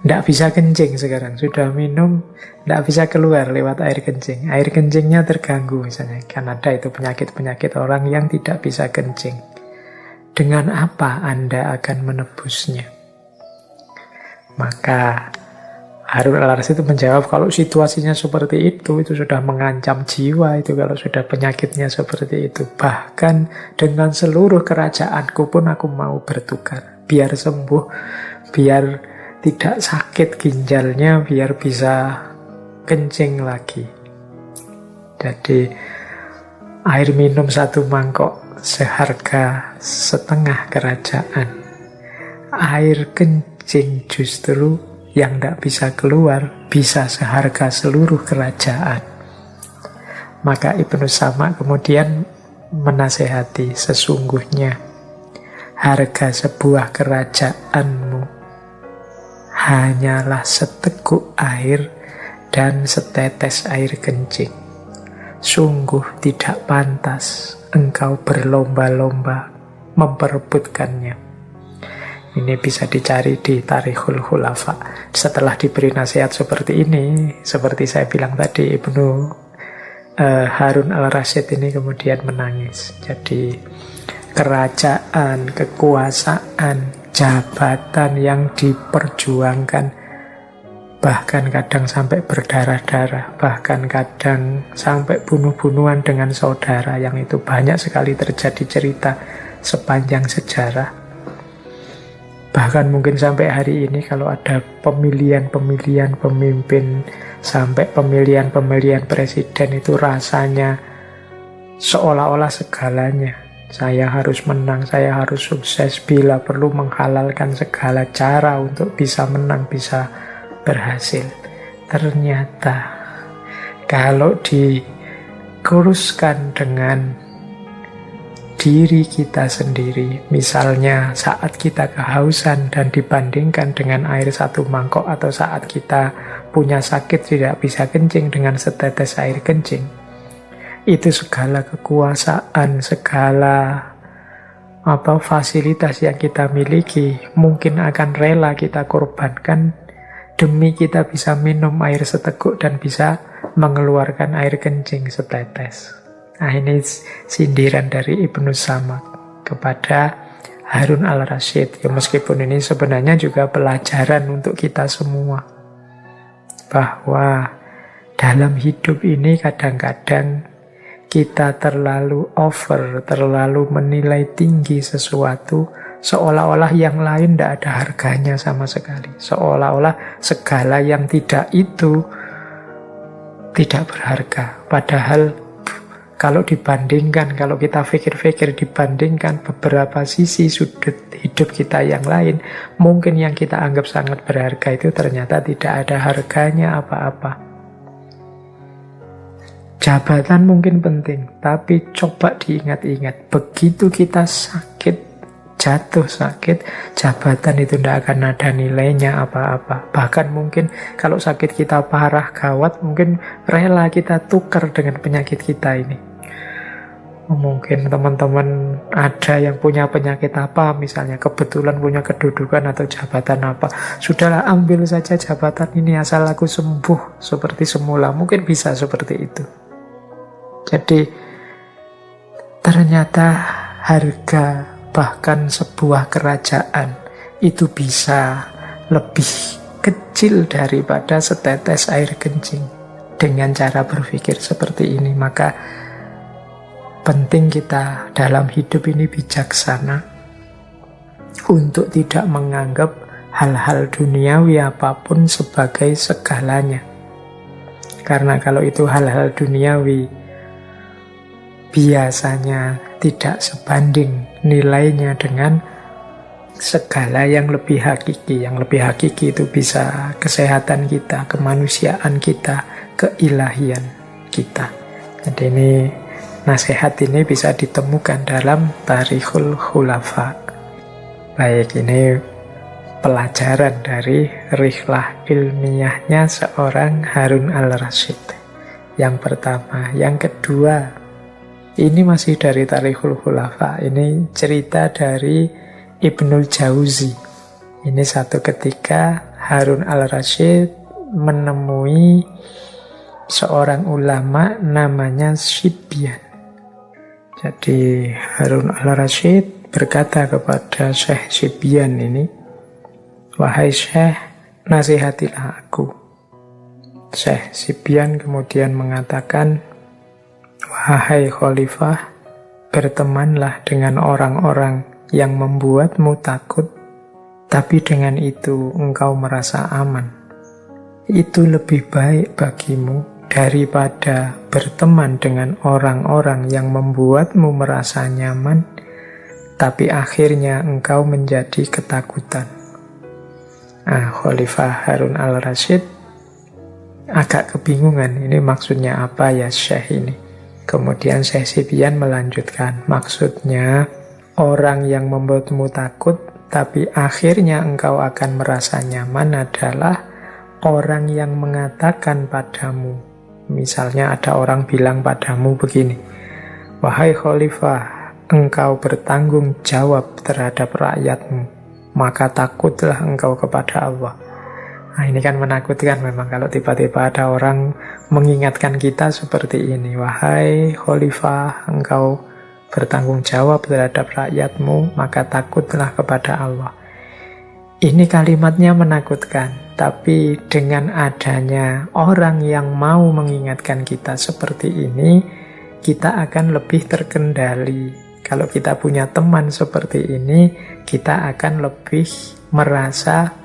Speaker 1: tidak bisa kencing sekarang. Sudah minum, tidak bisa keluar lewat air kencing. Air kencingnya terganggu misalnya. Kan ada itu penyakit-penyakit orang yang tidak bisa kencing. Dengan apa Anda akan menebusnya? Maka Harun al-Rasyid itu menjawab, kalau situasinya seperti itu sudah mengancam jiwa itu, kalau sudah penyakitnya seperti itu. Bahkan dengan seluruh kerajaanku pun aku mau bertukar. Biar sembuh, biar tidak sakit ginjalnya, biar bisa kencing lagi. Jadi air minum 1 mangkok seharga setengah kerajaan. Air kencing justru yang tidak bisa keluar bisa seharga seluruh kerajaan. Maka Ibnu Sama kemudian menasehati, sesungguhnya harga sebuah kerajaanmu hanyalah seteguk air dan setetes air kencing. Sungguh tidak pantas engkau berlomba-lomba memperebutkannya. Ini bisa dicari di Tarikhul Khulafa. Setelah diberi nasihat seperti ini, seperti saya bilang tadi, Ibnu Harun al-Rasyid ini kemudian menangis. Jadi kerajaan, kekuasaan, jabatan yang diperjuangkan, bahkan kadang sampai berdarah-darah, bahkan kadang sampai bunuh-bunuhan dengan saudara, yang itu banyak sekali terjadi cerita sepanjang sejarah. Bahkan mungkin sampai hari ini kalau ada pemilihan-pemilihan pemimpin, sampai pemilihan-pemilihan presiden, itu rasanya seolah-olah segalanya. Saya harus menang, saya harus sukses, bila perlu menghalalkan segala cara untuk bisa menang, bisa berhasil. Ternyata kalau dikuruskan dengan diri kita sendiri, misalnya saat kita kehausan dan dibandingkan dengan air 1 mangkok, atau saat kita punya sakit tidak bisa kencing dengan setetes air kencing, itu segala kekuasaan, segala fasilitas yang kita miliki mungkin akan rela kita korbankan demi kita bisa minum air seteguk dan bisa mengeluarkan air kencing setetes. Nah, ini sindiran dari Ibnu Sama kepada Harun al-Rasyid. Ya, meskipun ini sebenarnya juga pelajaran untuk kita semua, bahwa dalam hidup ini kadang-kadang kita terlalu over, terlalu menilai tinggi sesuatu, seolah-olah yang lain tidak ada harganya sama sekali. Seolah-olah segala yang tidak itu tidak berharga. Padahal kalau dibandingkan, kalau kita pikir-pikir, dibandingkan beberapa sisi sudut hidup kita yang lain, mungkin yang kita anggap sangat berharga itu ternyata tidak ada harganya apa-apa. Jabatan mungkin penting, tapi coba diingat-ingat, begitu kita sakit, jatuh sakit, jabatan itu tidak akan ada nilainya apa-apa. Bahkan mungkin kalau sakit kita parah, gawat, mungkin rela kita tukar dengan penyakit kita ini. Mungkin teman-teman ada yang punya penyakit apa, misalnya kebetulan punya kedudukan atau jabatan apa, sudahlah ambil saja jabatan ini asal aku sembuh seperti semula. Mungkin bisa seperti itu. Jadi ternyata harga bahkan sebuah kerajaan itu bisa lebih kecil daripada setetes air kencing. Dengan cara berpikir seperti ini, maka penting kita dalam hidup ini bijaksana untuk tidak menganggap hal-hal duniawi apapun sebagai segalanya. Karena kalau itu hal-hal duniawi, biasanya tidak sebanding nilainya dengan segala yang lebih hakiki. Yang lebih hakiki itu bisa kesehatan kita, kemanusiaan kita, keilahian kita. Jadi ini nasihat ini bisa ditemukan dalam Tarikhul Khulafa. Baik, ini pelajaran dari rihlah ilmiahnya seorang Harun al-Rasyid. Yang pertama. Yang kedua, ini masih dari Tarikhul Khulafa. Ini cerita dari Ibnul Jauzi. Ini satu ketika Harun al-Rasyid menemui seorang ulama namanya Syibyan. Jadi Harun al-Rasyid berkata kepada Syekh Syibyan ini, "Wahai Syekh, nasihatilah aku." Syekh Syibyan kemudian mengatakan, "Wahai Khalifah, bertemanlah dengan orang-orang yang membuatmu takut, tapi dengan itu engkau merasa aman. Itu lebih baik bagimu daripada berteman dengan orang-orang yang membuatmu merasa nyaman, tapi akhirnya engkau menjadi ketakutan." Khalifah Harun al-Rasyid agak kebingungan, ini maksudnya apa ya Syekh ini? Kemudian Syekh Syibyan melanjutkan, maksudnya orang yang membuatmu takut tapi akhirnya engkau akan merasa nyaman adalah orang yang mengatakan padamu, misalnya ada orang bilang padamu begini, "Wahai Khalifah, engkau bertanggung jawab terhadap rakyatmu, maka takutlah engkau kepada Allah." Ini kan menakutkan memang kalau tiba-tiba ada orang mengingatkan kita seperti ini, "Wahai Khalifah, engkau bertanggung jawab terhadap rakyatmu, maka takutlah kepada Allah." Ini kalimatnya menakutkan, tapi dengan adanya orang yang mau mengingatkan kita seperti ini, kita akan lebih terkendali. Kalau kita punya teman seperti ini, kita akan lebih merasa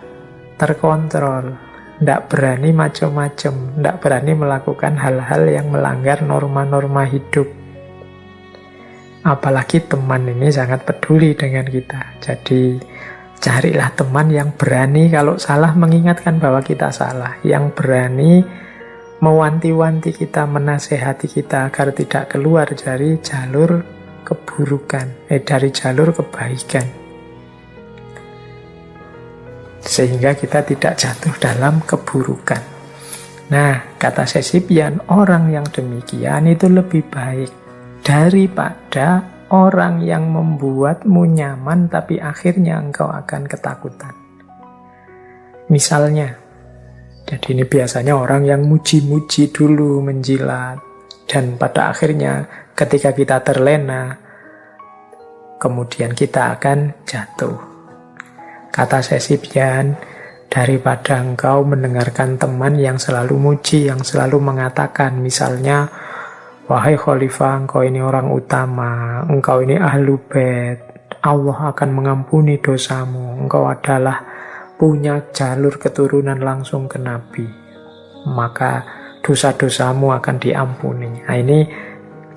Speaker 1: terkontrol, tidak berani macam-macam, tidak berani melakukan hal-hal yang melanggar norma-norma hidup. Apalagi teman ini sangat peduli dengan kita. Jadi carilah teman yang berani kalau salah mengingatkan bahwa kita salah, yang berani mewanti-wanti kita, menasehati kita agar tidak keluar dari jalur keburukan, dari jalur kebaikan, sehingga kita tidak jatuh dalam keburukan. Nah, kata Syibyan, orang yang demikian itu lebih baik daripada orang yang membuatmu nyaman tapi akhirnya engkau akan ketakutan. Misalnya, jadi ini biasanya orang yang muji-muji dulu, menjilat, dan pada akhirnya ketika kita terlena, kemudian kita akan jatuh. Kata Syibyan, daripada engkau mendengarkan teman yang selalu muji, yang selalu mengatakan, misalnya, "Wahai Khalifah, engkau ini orang utama, engkau ini ahlu bait, Allah akan mengampuni dosamu, engkau adalah punya jalur keturunan langsung ke Nabi, maka dosa-dosamu akan diampuni." Nah, ini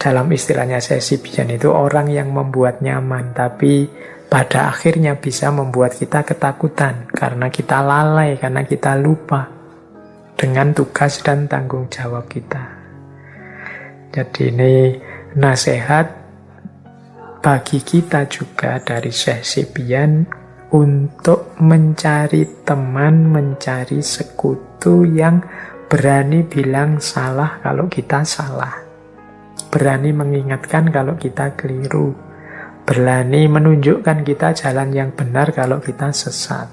Speaker 1: dalam istilahnya Syibyan itu orang yang membuat nyaman, tapi pada akhirnya bisa membuat kita ketakutan karena kita lalai, karena kita lupa dengan tugas dan tanggung jawab kita. Jadi ini nasihat bagi kita juga dari Syekh Syibyan untuk mencari teman, mencari sekutu yang berani bilang salah kalau kita salah, berani mengingatkan kalau kita keliru, berani menunjukkan kita jalan yang benar kalau kita sesat.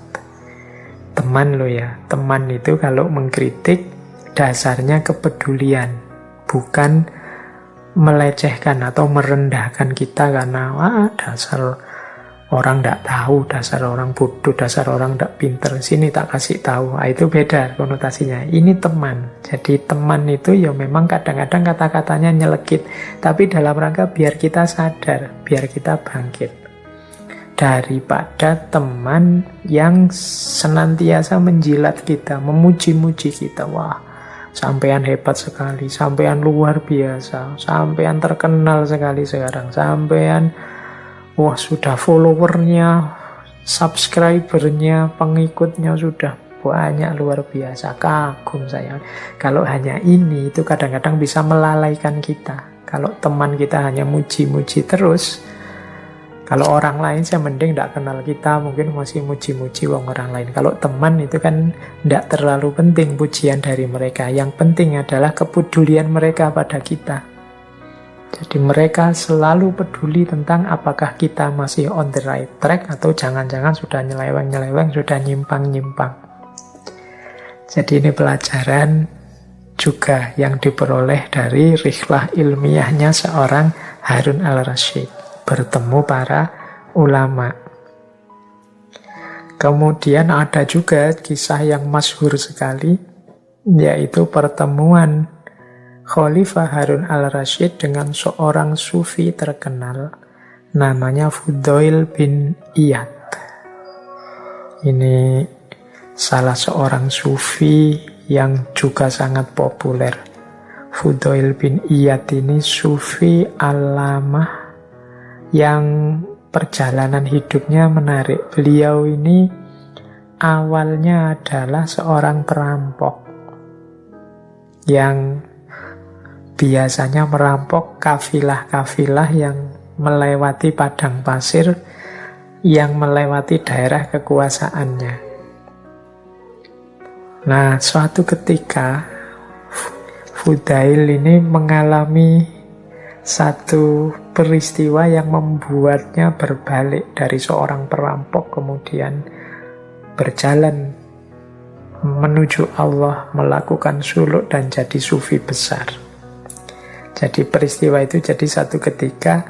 Speaker 1: Teman lo ya, teman itu kalau mengkritik dasarnya kepedulian, bukan melecehkan atau merendahkan kita karena dasar orang tidak tahu, dasar orang bodoh, dasar orang tidak pinter, sini tak kasih tahu. Itu beda konotasinya. Ini teman. Jadi teman itu ya memang kadang-kadang kata-katanya nyelekit, tapi dalam rangka biar kita sadar, biar kita bangkit. Daripada teman yang senantiasa menjilat kita, memuji-muji kita. Wah, sampean hebat sekali, sampean luar biasa, sampean terkenal sekali sekarang, sampean wah sudah followernya, subscribernya, pengikutnya sudah banyak, luar biasa, kagum saya. Kalau hanya ini, itu kadang-kadang bisa melalaikan kita. Kalau teman kita hanya muji-muji terus, kalau orang lain saya mending tidak kenal kita, mungkin masih muji-muji orang lain. Kalau teman itu kan tidak terlalu penting pujian dari mereka. Yang penting adalah kepedulian mereka pada kita. Jadi mereka selalu peduli tentang apakah kita masih on the right track atau jangan-jangan sudah nyeleweng-nyeleweng, sudah nyimpang-nyimpang. Jadi ini pelajaran juga yang diperoleh dari rihlah ilmiahnya seorang Harun al-Rasyid. Bertemu para ulama. Kemudian ada juga kisah yang masyhur sekali, yaitu pertemuan Khalifah Harun al-Rasyid dengan seorang sufi terkenal, namanya Fudail bin Iyad. Ini salah seorang sufi yang juga sangat populer. Fudail bin Iyad ini sufi alamah yang perjalanan hidupnya menarik. Beliau ini awalnya adalah seorang perampok yang biasanya merampok kafilah-kafilah yang melewati padang pasir, yang melewati daerah kekuasaannya. Nah, suatu ketika Fudail ini mengalami satu peristiwa yang membuatnya berbalik dari seorang perampok, kemudian berjalan menuju Allah, melakukan suluk dan jadi sufi besar. Jadi peristiwa itu jadi satu ketika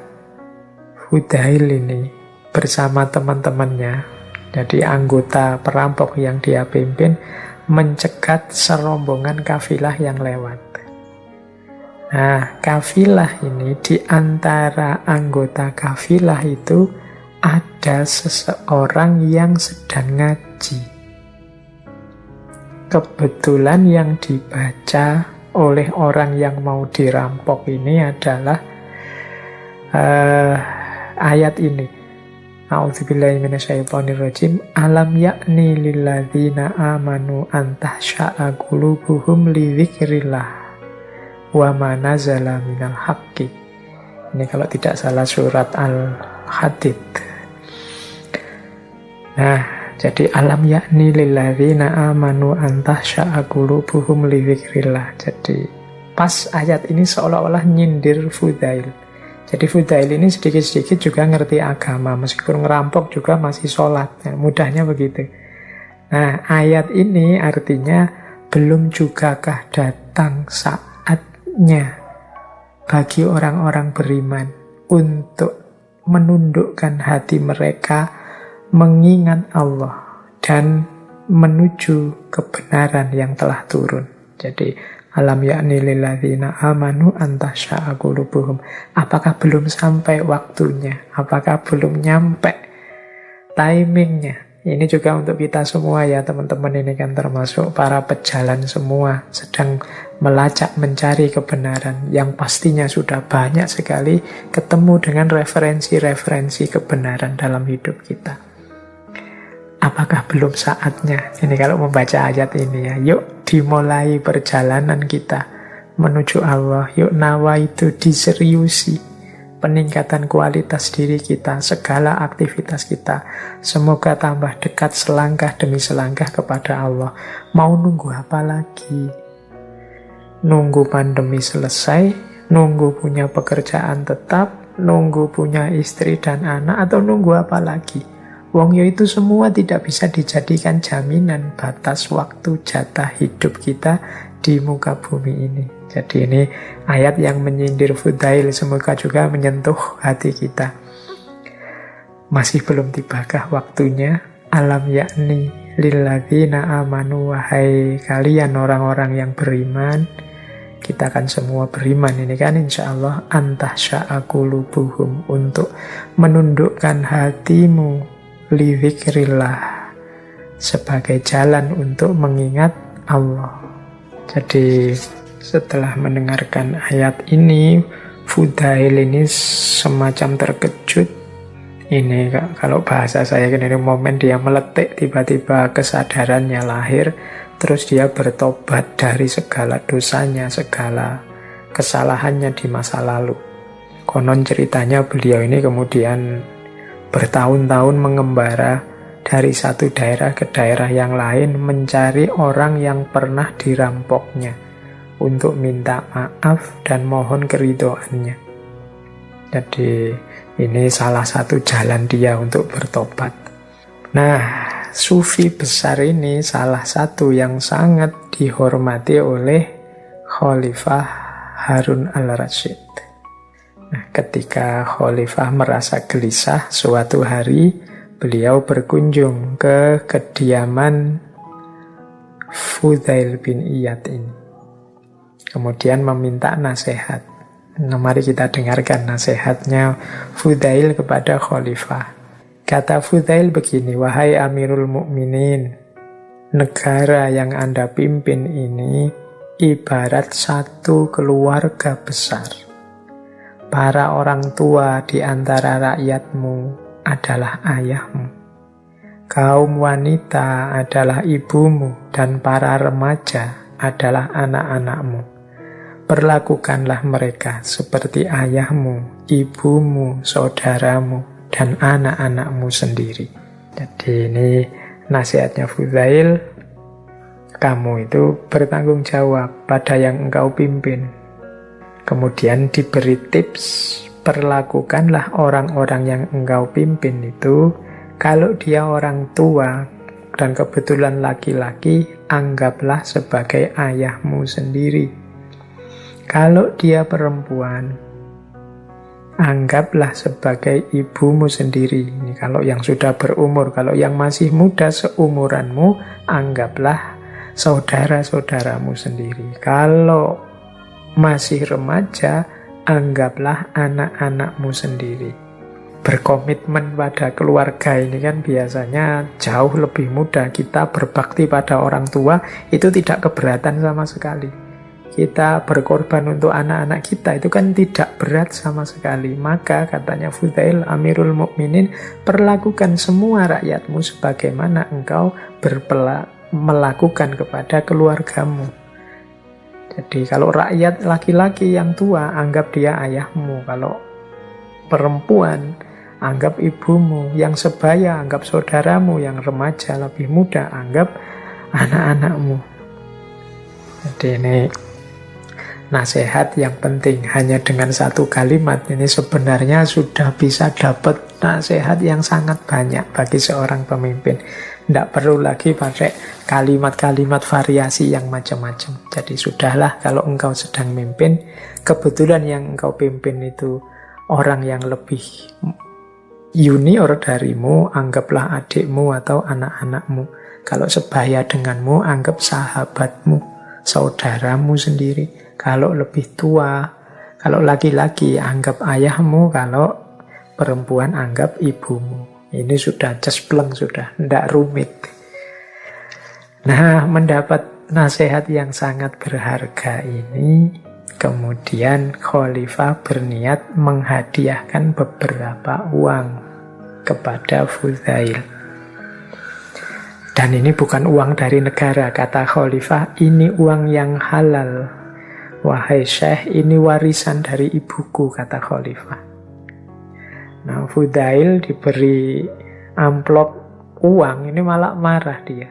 Speaker 1: Fudail ini bersama teman-temannya, jadi anggota perampok yang dia pimpin, mencegat serombongan kafilah yang lewat. Nah, kafilah ini, di antara anggota kafilah itu ada seseorang yang sedang ngaji. Kebetulan yang dibaca oleh orang yang mau dirampok ini adalah ayat ini. A'udzubillahi minasyaitonirrajim. Alam ya'ni lilladzina amanu an tahsya'a qulubuhum li dzikrillah wa ma nazala minal haqqi. Ini kalau tidak salah surat Al-Hadid. Nah, jadi alam yakni lilladzina amanu an tahsya'a qulubuhum li dzikrillah. Jadi pas ayat ini seolah-olah nyindir Fudail. Jadi Fudail ini sedikit-sedikit juga ngerti agama, meskipun ngerampok juga masih sholat. Nah, mudahnya begitu. Nah, ayat ini artinya belum jugakah datang saatnya bagi orang-orang beriman untuk menundukkan hati mereka, mengingat Allah dan menuju kebenaran yang telah turun. Jadi alam ya'ni lilladzina amanu an tahsya'a qulubuhum. Apakah belum sampai waktunya? Apakah belum nyampe timingnya? Ini juga untuk kita semua ya teman-teman, ini kan termasuk para pejalan semua, sedang melacak mencari kebenaran yang pastinya sudah banyak sekali ketemu dengan referensi-referensi kebenaran dalam hidup kita. Apakah belum saatnya? Ini kalau membaca ayat ini ya, yuk dimulai perjalanan kita menuju Allah. Yuk nawa itu diseriusi, peningkatan kualitas diri kita, segala aktivitas kita. Semoga tambah dekat selangkah demi selangkah kepada Allah. Mau nunggu apa lagi? Nunggu pandemi selesai? Nunggu punya pekerjaan tetap? Nunggu punya istri dan anak? Atau nunggu apa lagi? Wong yo itu semua tidak bisa dijadikan jaminan batas waktu jatah hidup kita di muka bumi ini. Jadi ini ayat yang menyindir Fudail, semoga juga menyentuh hati kita. Masih belum tibakah waktunya? Alam yakni lilladzina amanu, wahai kalian orang-orang yang beriman. Kita kan semua beriman ini kan insya Allah. Antahsya'a qulubuhum, untuk menundukkan hatimu li dzikrillah, sebagai jalan untuk mengingat Allah. Jadi setelah mendengarkan ayat ini, Fudail ini semacam terkejut. Ini kalau bahasa saya kan, ini momen dia meletik, tiba-tiba kesadarannya lahir, terus dia bertobat dari segala dosanya, segala kesalahannya di masa lalu. Konon ceritanya beliau ini kemudian bertahun-tahun mengembara dari satu daerah ke daerah yang lain, mencari orang yang pernah dirampoknya untuk minta maaf dan mohon keridhoannya. Jadi ini salah satu jalan dia untuk bertobat. Nah, sufi besar ini salah satu yang sangat dihormati oleh Khalifah Harun al-Rasyid. Nah, ketika Khalifah merasa gelisah, suatu hari beliau berkunjung ke kediaman Fudail bin Iyad ini. Kemudian meminta nasihat. Nah, mari kita dengarkan nasihatnya Fudail kepada Khalifah. Kata Fudail begini, wahai Amirul Mukminin, negara yang Anda pimpin ini ibarat satu keluarga besar. Para orang tua di antara rakyatmu adalah ayahmu. Kaum wanita adalah ibumu dan para remaja adalah anak-anakmu. Perlakukanlah mereka seperti ayahmu, ibumu, saudaramu, dan anak-anakmu sendiri. Jadi ini nasihatnya Fudail. Kamu itu bertanggung jawab pada yang engkau pimpin. Kemudian diberi tips, perlakukanlah orang-orang yang engkau pimpin itu, kalau dia orang tua dan kebetulan laki-laki, anggaplah sebagai ayahmu sendiri. Kalau dia perempuan, anggaplah sebagai ibumu sendiri. Ini kalau yang sudah berumur. Kalau yang masih muda seumuranmu, anggaplah saudara-saudaramu sendiri. Kalau masih remaja, anggaplah anak-anakmu sendiri. Berkomitmen pada keluarga ini kan biasanya jauh lebih mudah. Kita berbakti pada orang tua itu tidak keberatan sama sekali. Kita berkorban untuk anak-anak kita itu kan tidak berat sama sekali. Maka katanya Fudail, Amirul Mukminin, perlakukan semua rakyatmu sebagaimana engkau melakukan kepada keluargamu. Jadi kalau rakyat laki-laki yang tua, anggap dia ayahmu. Kalau perempuan, anggap ibumu. Yang sebaya, anggap saudaramu. Yang remaja, lebih muda, anggap anak-anakmu. Jadi ini nasihat yang penting. Hanya dengan satu kalimat ini sebenarnya sudah bisa dapat nasihat yang sangat banyak bagi seorang pemimpin. Tidak perlu lagi pakai kalimat-kalimat variasi yang macam-macam. Jadi sudahlah, kalau engkau sedang mimpin, kebetulan yang engkau pimpin itu orang yang lebih junior darimu, anggaplah adikmu atau anak-anakmu. Kalau sebaya denganmu, anggap sahabatmu, saudaramu sendiri. Kalau lebih tua, kalau laki-laki anggap ayahmu, kalau perempuan anggap ibumu. Ini sudah cespleng, sudah tidak rumit. Nah, mendapat nasihat yang sangat berharga ini, kemudian Khalifah berniat menghadiahkan beberapa uang kepada Fudail. Dan ini bukan uang dari negara, kata Khalifah, ini uang yang halal. Wahai Syekh, ini warisan dari ibuku, kata Khalifah. Nah, Fudail diberi amplop uang, ini malah marah dia.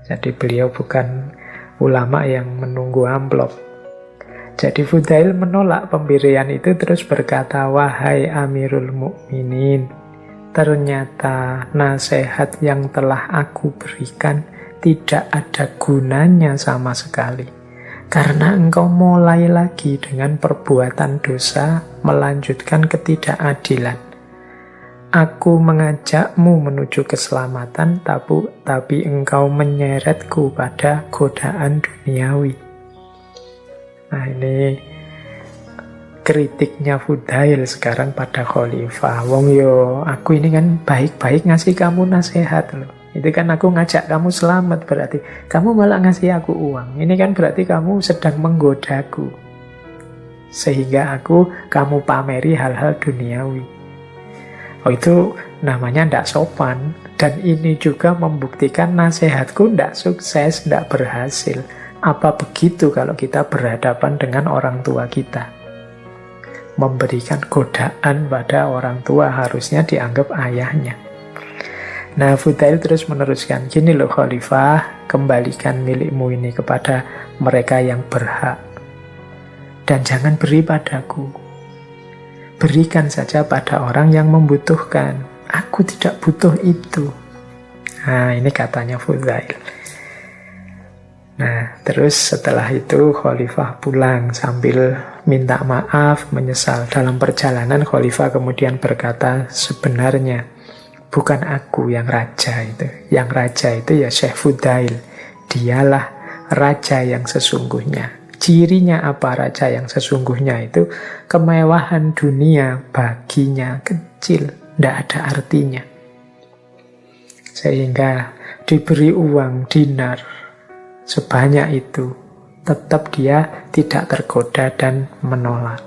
Speaker 1: Jadi beliau bukan ulama yang menunggu amplop. Jadi Fudail menolak pemberian itu, terus berkata, wahai Amirul Mukminin, ternyata nasihat yang telah aku berikan tidak ada gunanya sama sekali. Karena engkau mulai lagi dengan perbuatan dosa, melanjutkan ketidakadilan. Aku mengajakmu menuju keselamatan, tapi engkau menyeretku pada godaan duniawi. Nah, ini kritiknya Fudail sekarang pada Khalifah. Wong yo, aku ini kan baik-baik ngasih kamu nasihat loh. Itu kan aku ngajak kamu selamat, berarti kamu malah ngasih aku uang. Ini kan berarti kamu sedang menggodaku, sehingga kamu pameri hal-hal duniawi. Oh, itu namanya tidak sopan. Dan ini juga membuktikan nasihatku tidak sukses, tidak berhasil. Apa begitu kalau kita berhadapan dengan orang tua kita? Memberikan godaan pada orang tua harusnya dianggap ayahnya. Nah, Fudail terus meneruskan, gini loh Khalifah, kembalikan milikmu ini kepada mereka yang berhak. Dan jangan beri padaku. Berikan saja pada orang yang membutuhkan. Aku tidak butuh itu. Nah, ini katanya Fudail. Nah, terus setelah itu Khalifah pulang sambil minta maaf, menyesal. Dalam perjalanan Khalifah kemudian berkata, sebenarnya bukan aku yang raja itu. Yang raja itu ya Syekh Fudail. Dialah raja yang sesungguhnya. Cirinya apa raja yang sesungguhnya itu? Kemewahan dunia baginya kecil, tidak ada artinya. Sehingga diberi uang dinar sebanyak itu, tetap dia tidak tergoda dan menolak.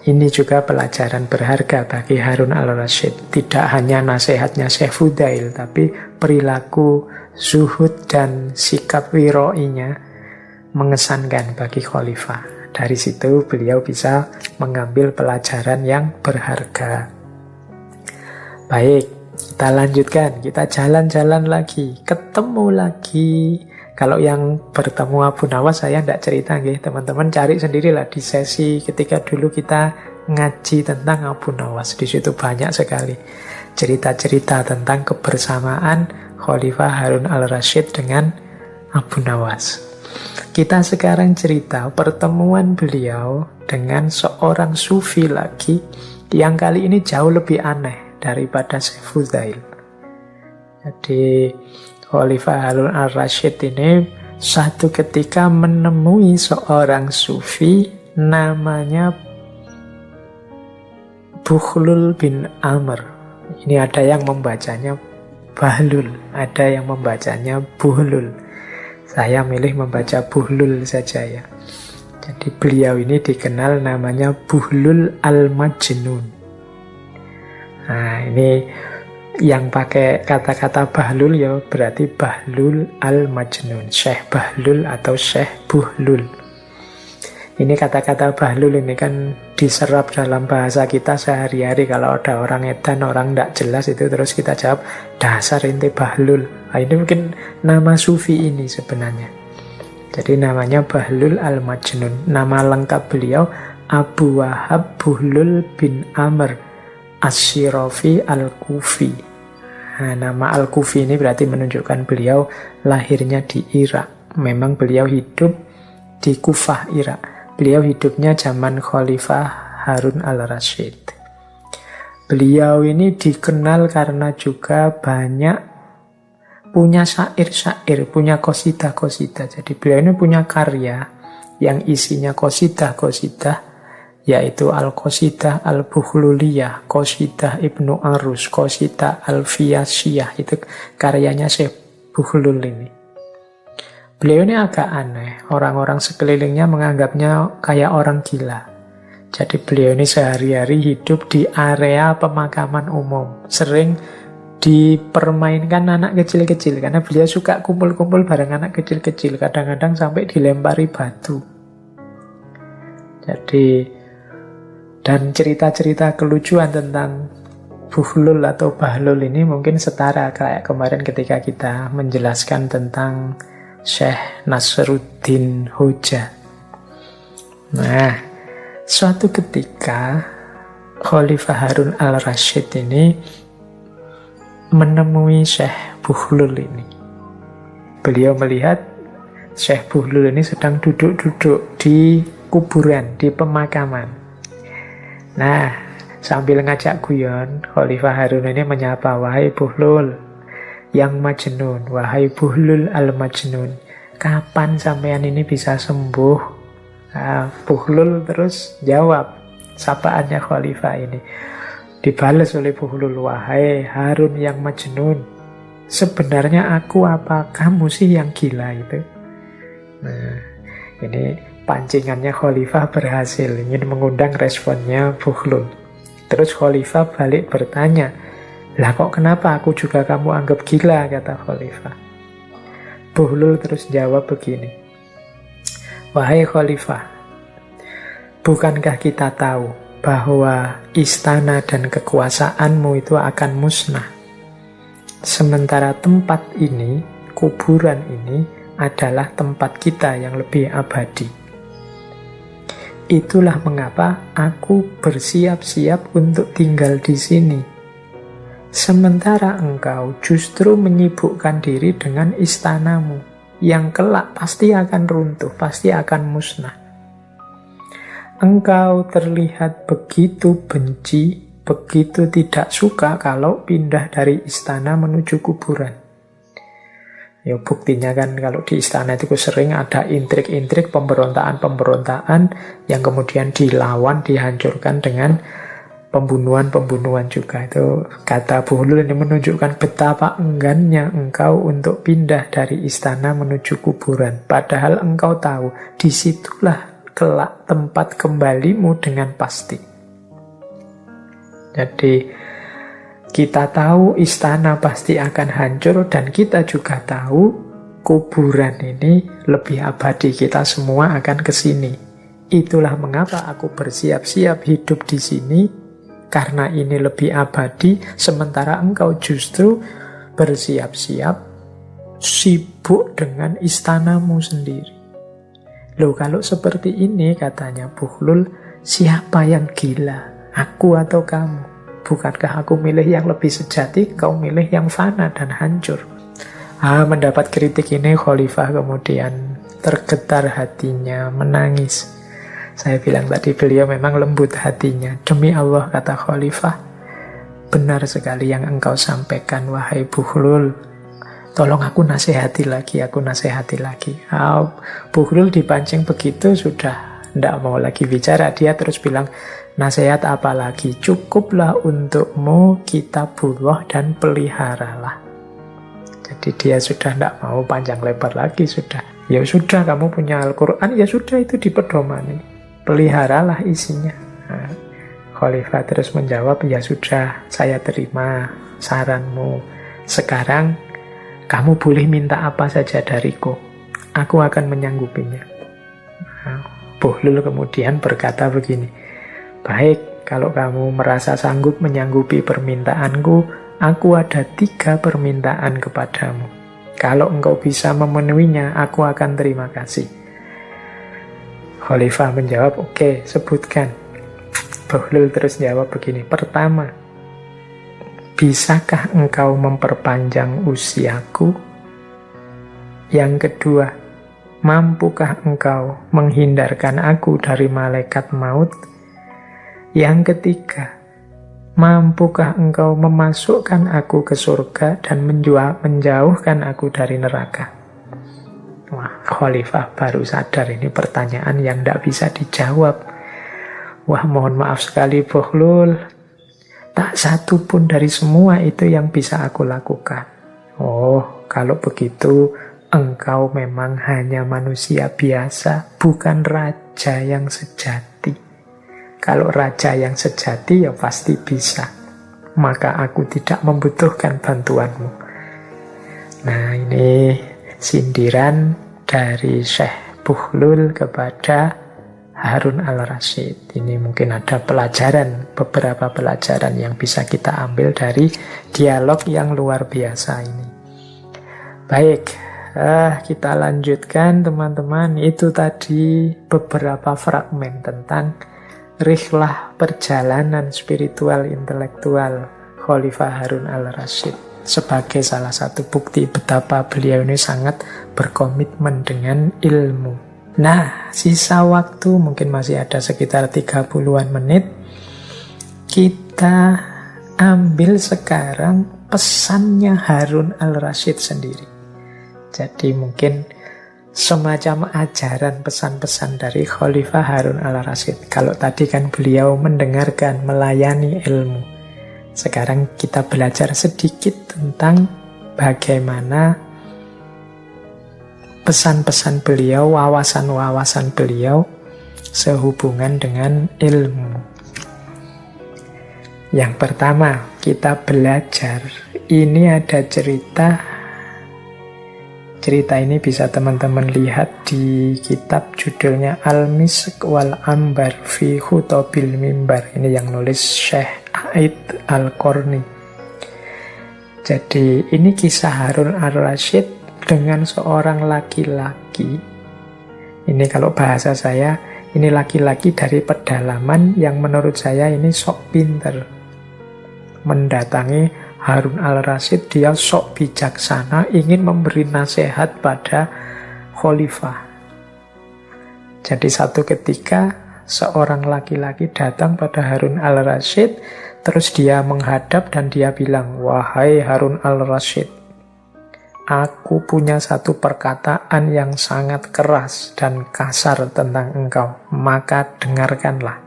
Speaker 1: Ini juga pelajaran berharga bagi Harun al-Rasyid. Tidak hanya nasihatnya Syekh Fudail, tapi perilaku zuhud dan sikap wiro'inya mengesankan bagi Khalifah. Dari situ beliau bisa mengambil pelajaran yang berharga. Baik, kita lanjutkan. Kita jalan-jalan lagi, ketemu lagi. Kalau yang bertemu Abu Nawas saya tidak cerita, teman-teman cari sendirilah di sesi ketika dulu kita ngaji tentang Abu Nawas. Di situ banyak sekali cerita-cerita tentang kebersamaan Khalifah Harun al-Rasyid dengan Abu Nawas. Kita sekarang cerita pertemuan beliau dengan seorang sufi lagi yang kali ini jauh lebih aneh daripada Syekh Fudail. Jadi Khalifah Harun al-Rasyid ini satu ketika menemui seorang sufi namanya Bukhlul bin Amr. Ini ada yang membacanya Bahlul, ada yang membacanya Buhlul. Saya milih membaca Buhlul saja ya. Jadi beliau ini dikenal namanya Buhlul al-Majnun. Nah, ini yang pakai kata-kata Bahlul ya berarti Bahlul al-Majnun, Syekh Bahlul atau Syekh Buhlul. Ini kata-kata Bahlul ini kan diserap dalam bahasa kita sehari-hari. Kalau ada orang edan, orang tidak jelas itu terus kita jawab, dasar ente Bahlul. Nah, ini mungkin nama sufi ini sebenarnya. Jadi namanya Bahlul al-Majnun. Nama lengkap beliau Abu Wahab Buhlul bin Amr As-Syirafi Al-Kufi. Nah, nama Al-Kufi ini berarti menunjukkan beliau lahirnya di Irak. Memang beliau hidup di Kufah, Irak. Beliau hidupnya zaman Khalifah Harun al-Rasyid. Beliau ini dikenal karena juga banyak punya syair-syair, punya qasidah-qasidah. Jadi beliau ini punya karya yang isinya qasidah-qasidah, yaitu Al-Qasidah Al-Bukhluliyah, Qasidah Ibnu Arus, Qasidah Al-Fiyasiyah. Itu karyanya Syekh Bukhlul ini. Beliau ini agak aneh. Orang-orang sekelilingnya menganggapnya kayak orang gila. Jadi beliau ini sehari-hari hidup di area pemakaman umum. Sering dipermainkan anak kecil-kecil, karena beliau suka kumpul-kumpul bareng anak kecil-kecil. Kadang-kadang sampai dilempari batu. Jadi dan cerita-cerita kelucuan tentang Bukhlul atau Bahlul ini mungkin setara kayak kemarin ketika kita menjelaskan tentang Syekh Nasruddin Hoja. Nah, suatu ketika Khalifah Harun al-Rasyid ini menemui Syekh Bukhlul ini. Beliau melihat Syekh Bukhlul ini sedang duduk-duduk di kuburan, di pemakaman. Nah, sambil ngajak guyon, Khalifah Harun ini menyapa, wahai Bukhlul yang Majnun, wahai Buhlul al-Majnun, kapan sampean ini bisa sembuh? Nah, Bukhlul terus jawab sapaannya Khalifah ini. Dibalas oleh Bukhlul, wahai Harun yang Majnun, sebenarnya aku apa kamu sih yang gila itu? Nah, ini pancingannya Khalifah berhasil, ingin mengundang responnya Bukhlul. Terus Khalifah balik bertanya, "Lah kok kenapa aku juga kamu anggap gila?" kata Khalifah. Bahlul terus jawab begini, "Wahai Khalifah, bukankah kita tahu bahwa istana dan kekuasaanmu itu akan musnah? Sementara tempat ini, kuburan ini, adalah tempat kita yang lebih abadi. Itulah mengapa aku bersiap-siap untuk tinggal di sini. Sementara engkau justru menyibukkan diri dengan istanamu, yang kelak pasti akan runtuh, pasti akan musnah. Engkau terlihat begitu benci, begitu tidak suka kalau pindah dari istana menuju kuburan. Ya buktinya kan kalau di istana itu sering ada intrik-intrik, pemberontakan-pemberontakan yang kemudian dilawan, dihancurkan dengan pembunuhan-pembunuhan juga. Itu kata Bahlul ini menunjukkan betapa enggannya engkau untuk pindah dari istana menuju kuburan. Padahal engkau tahu disitulah kelak tempat kembalimu dengan pasti. Jadi kita tahu istana pasti akan hancur dan kita juga tahu kuburan ini lebih abadi. Kita semua akan ke sini. Itulah mengapa aku bersiap-siap hidup di sini, karena ini lebih abadi, sementara engkau justru bersiap-siap sibuk dengan istanamu sendiri. Loh, kalau seperti ini, katanya Bahlul, siapa yang gila? Aku atau kamu? Bukankah aku milih yang lebih sejati, kau milih yang fana dan hancur? Mendapat kritik ini Khalifah kemudian tergetar hatinya, menangis. Saya bilang tadi beliau memang lembut hatinya. Demi Allah, kata Khalifah, benar sekali yang engkau sampaikan, wahai Bahlul. Tolong aku nasihati lagi, Bahlul dipancing begitu sudah tidak mau lagi bicara. Dia terus bilang, nasihat apa lagi? Cukuplah untukmu kitabullah dan peliharalah. Jadi dia sudah tidak mau panjang lebar lagi, sudah. Ya sudah, kamu punya Al-Quran, ya sudah, itu dipedomani. Peliharalah isinya. Khalifah terus menjawab, ya sudah, saya terima saranmu. Sekarang kamu boleh minta apa saja dariku. Aku akan menyanggupinya. Bahlul kemudian berkata begini, baik, kalau kamu merasa sanggup menyanggupi permintaanku, aku ada 3 permintaan kepadamu. Kalau engkau bisa memenuhinya, aku akan terima kasih. Khalifah menjawab, oke, sebutkan. Bahlul terus jawab begini, pertama, bisakah engkau memperpanjang usiaku? Yang kedua, mampukah engkau menghindarkan aku dari malaikat maut? Yang ketiga, mampukah engkau memasukkan aku ke surga dan menjauhkan aku dari neraka? Wah, Khalifah baru sadar ini pertanyaan yang tidak bisa dijawab. Wah, mohon maaf sekali Bahlul, tak satu pun dari semua itu yang bisa aku lakukan. Oh, kalau begitu engkau memang hanya manusia biasa, bukan raja yang sejati. Kalau raja yang sejati ya pasti bisa. Maka aku tidak membutuhkan bantuanmu. Nah, ini sindiran dari Syekh Bahlul kepada Harun al-Rasyid. Ini mungkin ada beberapa pelajaran yang bisa kita ambil dari dialog yang luar biasa ini. Baik, kita lanjutkan teman-teman. Itu tadi beberapa fragmen tentang rihlah perjalanan spiritual intelektual Khalifah Harun al-Rasyid, sebagai salah satu bukti betapa beliau ini sangat berkomitmen dengan ilmu. Nah, sisa waktu mungkin masih ada sekitar 30-an menit. Kita ambil sekarang pesannya Harun al-Rasyid sendiri. Jadi mungkin semacam ajaran pesan-pesan dari Khalifah Harun al-Rasyid. Kalau tadi kan beliau mendengarkan, melayani ilmu. Sekarang kita belajar sedikit tentang bagaimana pesan-pesan beliau, wawasan-wawasan beliau sehubungan dengan ilmu. Yang pertama, kita belajar. Ini ada cerita. Cerita ini bisa teman-teman lihat di kitab judulnya Al-Misk wal Ambar fi Khutobil Mimbar. Ini yang nulis Syekh Aid Al-Qarni. Jadi ini kisah Harun al-Rasyid dengan seorang laki-laki. Ini kalau bahasa saya, ini laki-laki dari pedalaman yang menurut saya ini sok pinter. Mendatangi Harun al-Rasyid, dia sok bijaksana, ingin memberi nasihat pada khalifah. Jadi satu ketika seorang laki-laki datang pada Harun al-Rasyid, terus dia menghadap dan dia bilang, "Wahai Harun al-Rasyid, aku punya satu perkataan yang sangat keras dan kasar tentang engkau, maka dengarkanlah."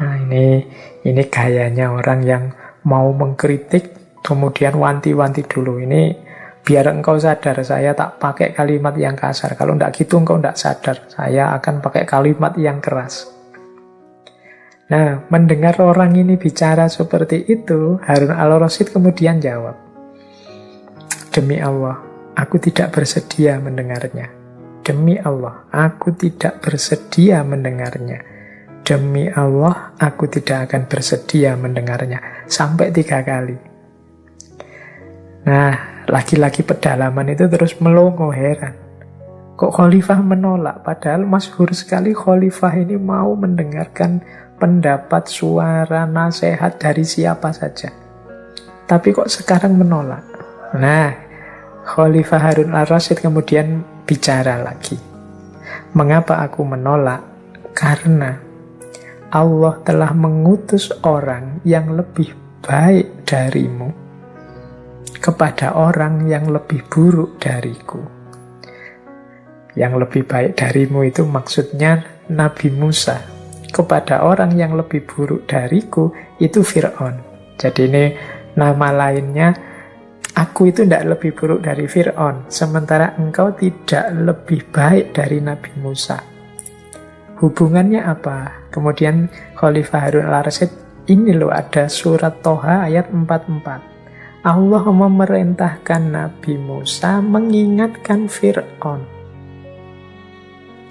Speaker 1: Nah, ini gayanya orang yang mau mengkritik, kemudian wanti-wanti dulu. Ini biar engkau sadar, saya tak pakai kalimat yang kasar. Kalau enggak gitu engkau enggak sadar, saya akan pakai kalimat yang keras. Nah, mendengar orang ini bicara seperti itu, Harun al-Rasyid kemudian jawab, "Demi Allah, aku tidak bersedia mendengarnya. Demi Allah, aku tidak bersedia mendengarnya. Demi Allah, aku tidak akan bersedia mendengarnya." Sampai 3 kali. Nah, laki-laki pedalaman itu terus melongo heran. Kok khalifah menolak? Padahal masyhur sekali khalifah ini mau mendengarkan pendapat, suara, nasihat dari siapa saja. Tapi kok sekarang menolak? Nah, Khalifah Harun al-Rasyid kemudian bicara lagi. "Mengapa aku menolak? Karena Allah telah mengutus orang yang lebih baik darimu kepada orang yang lebih buruk dariku." Yang lebih baik darimu itu maksudnya Nabi Musa. Kepada orang yang lebih buruk dariku itu Fir'aun. Jadi ini nama lainnya, aku itu tidak lebih buruk dari Fir'aun, sementara engkau tidak lebih baik dari Nabi Musa. Hubungannya apa? Kemudian Khalifah Harun al-Rasyid, ini loh ada surat Toha ayat 44. Allah memerintahkan Nabi Musa mengingatkan Fir'aun,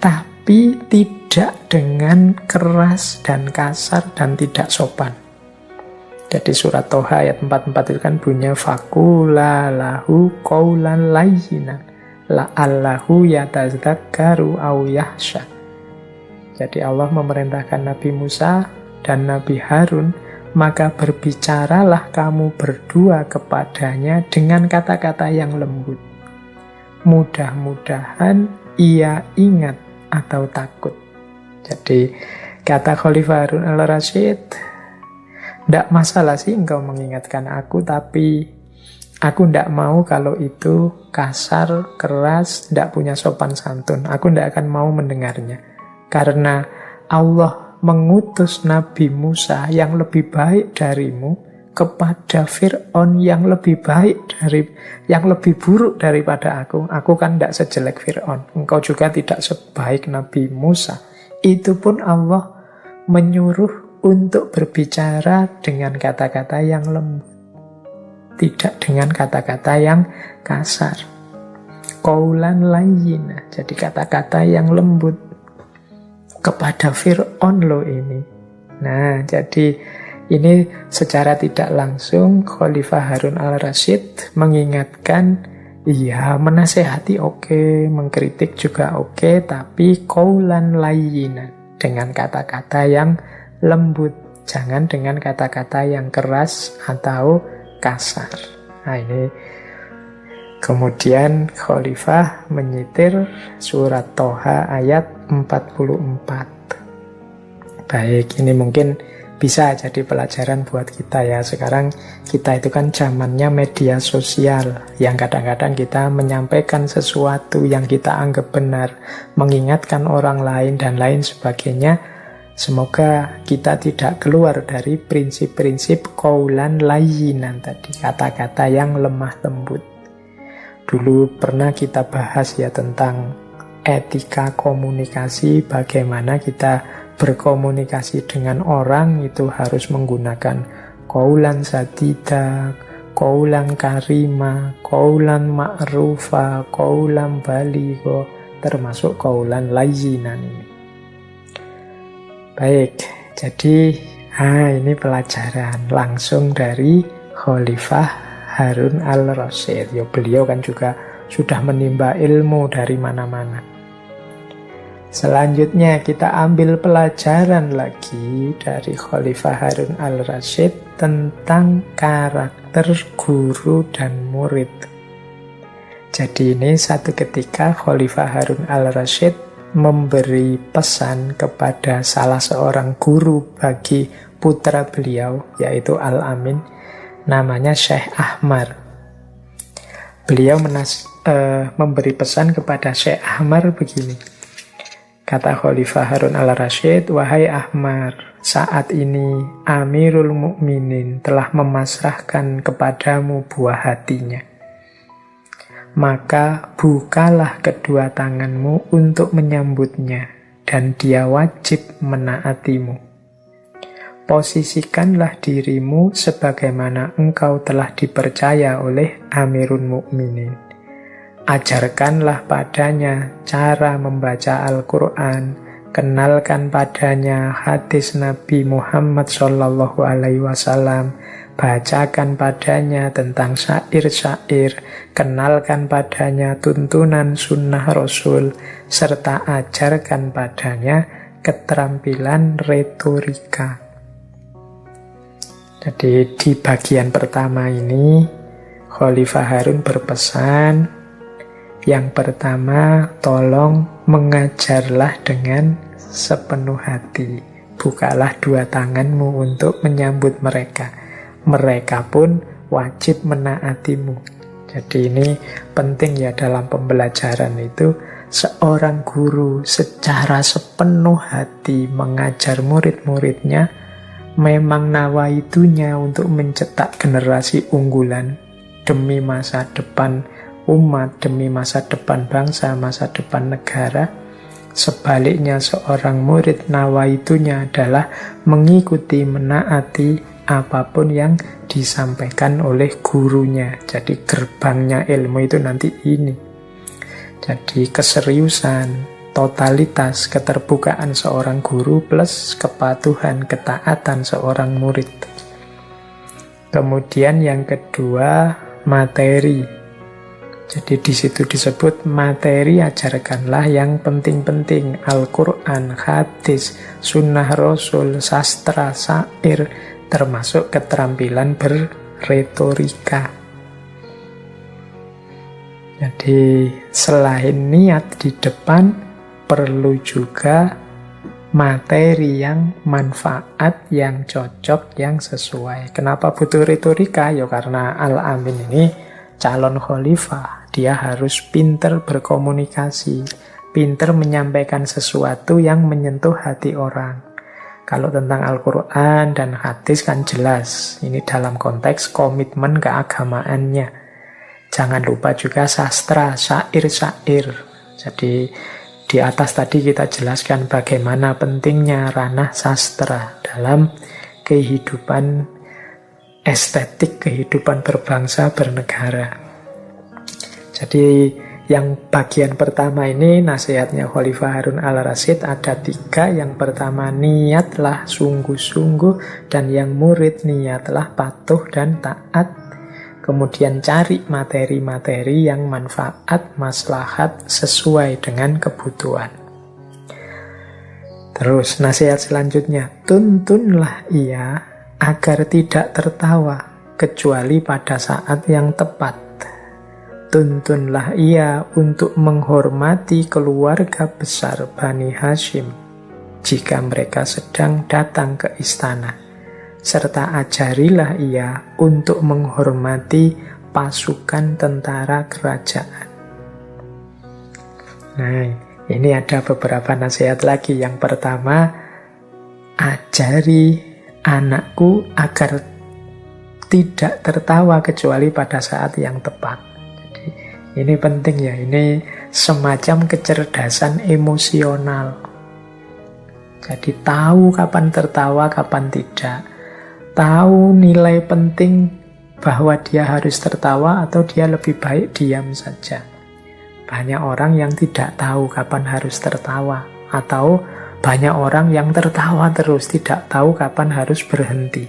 Speaker 1: tapi tidak dengan keras dan kasar dan tidak sopan. Jadi surat Toha ayat 44 itu kan bunyinya faqula lahu qawlan layyinan la'allahu yatadzakkaru aw yakhsha. Jadi Allah memerintahkan Nabi Musa dan Nabi Harun, maka berbicaralah kamu berdua kepadanya dengan kata-kata yang lembut. Mudah-mudahan ia ingat atau takut. Jadi kata Khalifah Harun al-Rasyid, tidak masalah sih engkau mengingatkan aku, tapi aku tidak mau kalau itu kasar, keras, tidak punya sopan santun. Aku tidak akan mau mendengarnya. Karena Allah mengutus Nabi Musa yang lebih baik darimu kepada Fir'aun yang lebih buruk daripada aku. Aku kan tidak sejelek Fir'aun. Engkau juga tidak sebaik Nabi Musa. Itu pun Allah menyuruh untuk berbicara dengan kata-kata yang lembut, tidak dengan kata-kata yang kasar. Qaulan layyina, jadi kata-kata yang lembut kepada Fir'aun loh ini. Nah, jadi ini secara tidak langsung Khalifah Harun al-Rasyid mengingatkan, iya menasehati oke, mengkritik juga oke, tapi qaulan layyinan, dengan kata-kata yang lembut, jangan dengan kata-kata yang keras atau kasar. Nah ini kemudian Khalifah menyitir surat Toha ayat 44. Baik, ini mungkin bisa jadi pelajaran buat kita ya. Sekarang kita itu kan zamannya media sosial, yang kadang-kadang kita menyampaikan sesuatu yang kita anggap benar, mengingatkan orang lain dan lain sebagainya. Semoga kita tidak keluar dari prinsip-prinsip qaulan layyinan tadi, kata-kata yang lemah lembut. Dulu pernah kita bahas ya tentang etika komunikasi, bagaimana kita berkomunikasi dengan orang itu harus menggunakan qaulan sadida, qaulan karima, qaulan ma'rufa, qaulan baligha, termasuk qaulan layyinan ini. Baik, jadi ini pelajaran langsung dari Khalifah Harun al-Rasyid. Beliau kan juga sudah menimba ilmu dari mana-mana. Selanjutnya kita ambil pelajaran lagi dari Khalifah Harun al-Rasyid tentang karakter guru dan murid. Jadi ini satu ketika Khalifah Harun al-Rasyid memberi pesan kepada salah seorang guru bagi putra beliau, yaitu Al-Amin, namanya Syekh Ahmar. Beliau memberi pesan kepada Syekh Ahmar begini. Kata Khalifah Harun al-Rasyid, "Wahai Ahmar, saat ini Amirul Mukminin telah memasrahkan kepadamu buah hatinya. Maka bukalah kedua tanganmu untuk menyambutnya, dan dia wajib menaatimu. Posisikanlah dirimu sebagaimana engkau telah dipercaya oleh Amirul Mukminin. Ajarkanlah padanya cara membaca Al-Quran, kenalkan padanya hadis Nabi Muhammad SAW, bacakan padanya tentang syair-syair, kenalkan padanya tuntunan sunnah Rasul, serta ajarkan padanya keterampilan retorika." Jadi di bagian pertama ini Khalifah Harun berpesan, yang pertama, tolong mengajarlah dengan sepenuh hati. Bukalah dua tanganmu untuk menyambut mereka. Mereka pun wajib menaatimu. Jadi ini penting ya dalam pembelajaran itu, seorang guru secara sepenuh hati mengajar murid-muridnya, memang nawaitunya untuk mencetak generasi unggulan demi masa depan umat, demi masa depan bangsa, masa depan negara. Sebaliknya seorang murid nawaitunya adalah mengikuti, menaati apapun yang disampaikan oleh gurunya. Jadi gerbangnya ilmu itu nanti ini. Jadi keseriusan, totalitas, keterbukaan seorang guru plus kepatuhan, ketaatan seorang murid. Kemudian yang kedua, materi. Jadi di situ disebut materi, ajarkanlah yang penting-penting, Al-Quran, hadis, sunnah Rasul, sastra, syair, termasuk keterampilan berretorika. Jadi selain niat di depan, perlu juga materi yang manfaat, yang cocok, yang sesuai. Kenapa butuh retorika? Ya karena Al-Amin ini calon khalifah, dia harus pinter berkomunikasi, pinter menyampaikan sesuatu yang menyentuh hati orang. Kalau tentang Al-Quran dan hadis kan jelas, ini dalam konteks komitmen keagamaannya. Jangan lupa juga sastra, syair-syair. Jadi di atas tadi kita jelaskan bagaimana pentingnya ranah sastra dalam kehidupan estetik, kehidupan berbangsa, bernegara. Jadi yang bagian pertama ini nasihatnya Khalifah Harun al-Rasyid ada 3. Yang pertama, niatlah sungguh-sungguh, dan yang murid niatlah patuh dan taat. Kemudian cari materi-materi yang manfaat, maslahat, sesuai dengan kebutuhan. Terus nasihat selanjutnya, tuntunlah ia agar tidak tertawa kecuali pada saat yang tepat. Tuntunlah ia untuk menghormati keluarga besar Bani Hashim jika mereka sedang datang ke istana, serta ajarilah ia untuk menghormati pasukan tentara kerajaan. Nah, ini ada beberapa nasihat lagi. Yang pertama, ajari anakku agar tidak tertawa kecuali pada saat yang tepat. Jadi ini penting ya, ini semacam kecerdasan emosional. Jadi tahu kapan tertawa, kapan tidak. tahu nilai penting bahwa dia harus tertawa atau dia lebih baik diam saja. Banyak orang yang tidak tahu kapan harus tertawa, atau banyak orang yang tertawa terus, tidak tahu kapan harus berhenti.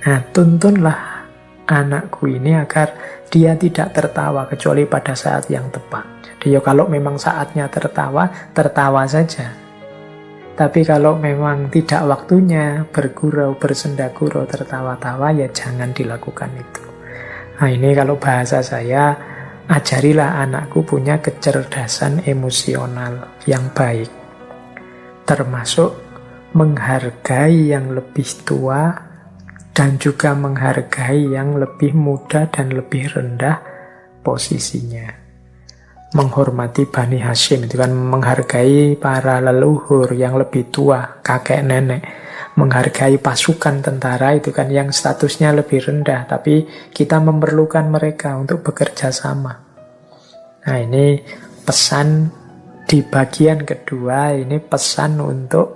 Speaker 1: Nah, tuntunlah anakku ini agar dia tidak tertawa kecuali pada saat yang tepat. Jadi kalau memang saatnya tertawa, tertawa saja. Tapi kalau memang tidak waktunya bergurau, bersenda-gurau, tertawa-tawa, ya jangan dilakukan itu. Nah, ini kalau bahasa saya, ajarilah anakku punya kecerdasan emosional yang baik. Termasuk menghargai yang lebih tua dan juga menghargai yang lebih muda dan lebih rendah posisinya. Menghormati Bani Hashim itu kan menghargai para leluhur yang lebih tua, kakek nenek. Menghargai pasukan tentara itu kan yang statusnya lebih rendah, tapi kita memerlukan mereka untuk bekerja sama. Nah, ini pesan di bagian kedua, ini pesan untuk,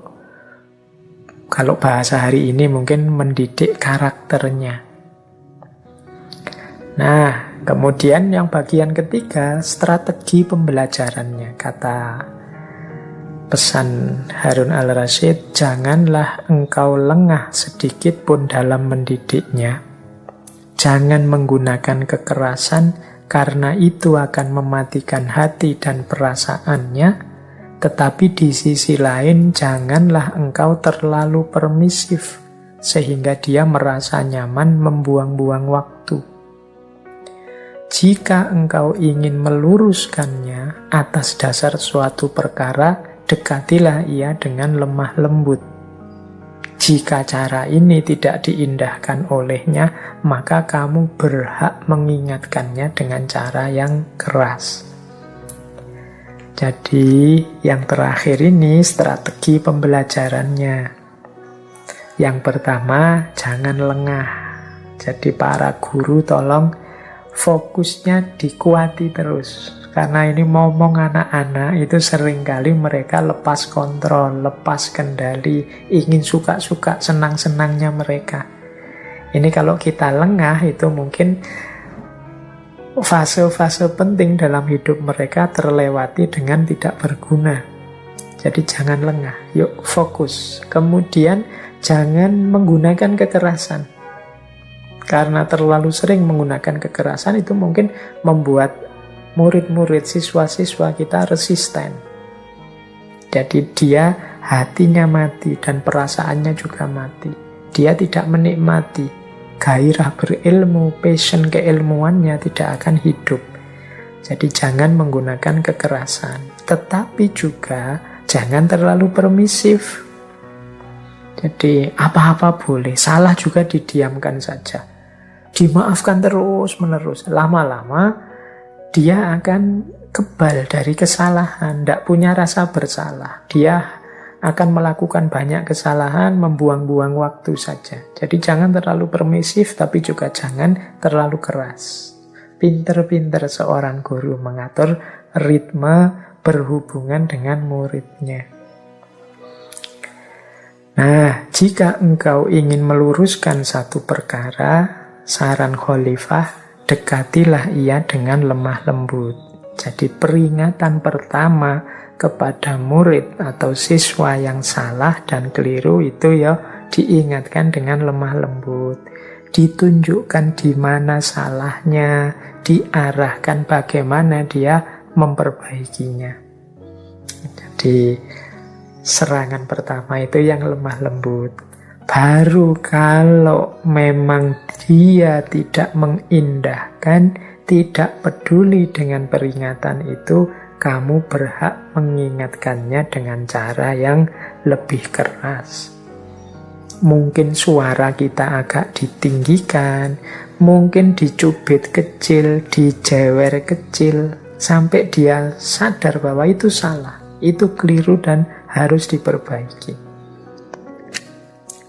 Speaker 1: kalau bahasa hari ini mungkin mendidik karakternya. Nah, kemudian yang bagian ketiga, strategi pembelajarannya. Kata pesan Harun al-Rasyid, janganlah engkau lengah sedikit pun dalam mendidiknya. Jangan menggunakan kekerasan, karena itu akan mematikan hati dan perasaannya. Tetapi di sisi lain, janganlah engkau terlalu permisif, sehingga dia merasa nyaman membuang-buang waktu. Jika engkau ingin meluruskannya atas dasar suatu perkara, dekatilah ia dengan lemah lembut. Jika cara ini tidak diindahkan olehnya, maka kamu berhak mengingatkannya dengan cara yang keras. Jadi, yang terakhir ini strategi pembelajarannya. Yang pertama, jangan lengah. Jadi para guru tolong fokusnya dikuati terus. Karena ini ngomong anak-anak itu seringkali mereka lepas kontrol, lepas kendali, ingin suka-suka, senang-senangnya mereka. Ini kalau kita lengah itu mungkin fase-fase penting dalam hidup mereka terlewati dengan tidak berguna. Jadi jangan lengah, yuk fokus. Kemudian jangan menggunakan kekerasan. Karena terlalu sering menggunakan kekerasan itu mungkin membuat murid-murid, siswa-siswa kita resisten. Jadi dia hatinya mati dan perasaannya juga mati. Dia tidak menikmati. Gairah berilmu, passion keilmuannya tidak akan hidup. Jadi jangan menggunakan kekerasan. Tetapi juga jangan terlalu permisif. Jadi apa-apa boleh, salah juga didiamkan saja. Dimaafkan terus-menerus. Lama-lama dia akan kebal dari kesalahan, tidak punya rasa bersalah. Dia akan melakukan banyak kesalahan, membuang-buang waktu saja. Jadi jangan terlalu permisif, tapi juga jangan terlalu keras. Pinter-pinter seorang guru mengatur ritme berhubungan dengan muridnya. Nah, jika engkau ingin meluruskan satu perkara, saran khalifah, dekatilah ia dengan lemah lembut. Jadi peringatan pertama kepada murid atau siswa yang salah dan keliru itu ya diingatkan dengan lemah lembut. Ditunjukkan di mana salahnya, diarahkan bagaimana dia memperbaikinya. Jadi serangan pertama itu yang lemah lembut. Baru kalau memang dia tidak mengindahkan, tidak peduli dengan peringatan itu, kamu berhak mengingatkannya dengan cara yang lebih keras. Mungkin suara kita agak ditinggikan, mungkin dicubit kecil, dijewer kecil, sampai dia sadar bahwa itu salah, itu keliru dan harus diperbaiki.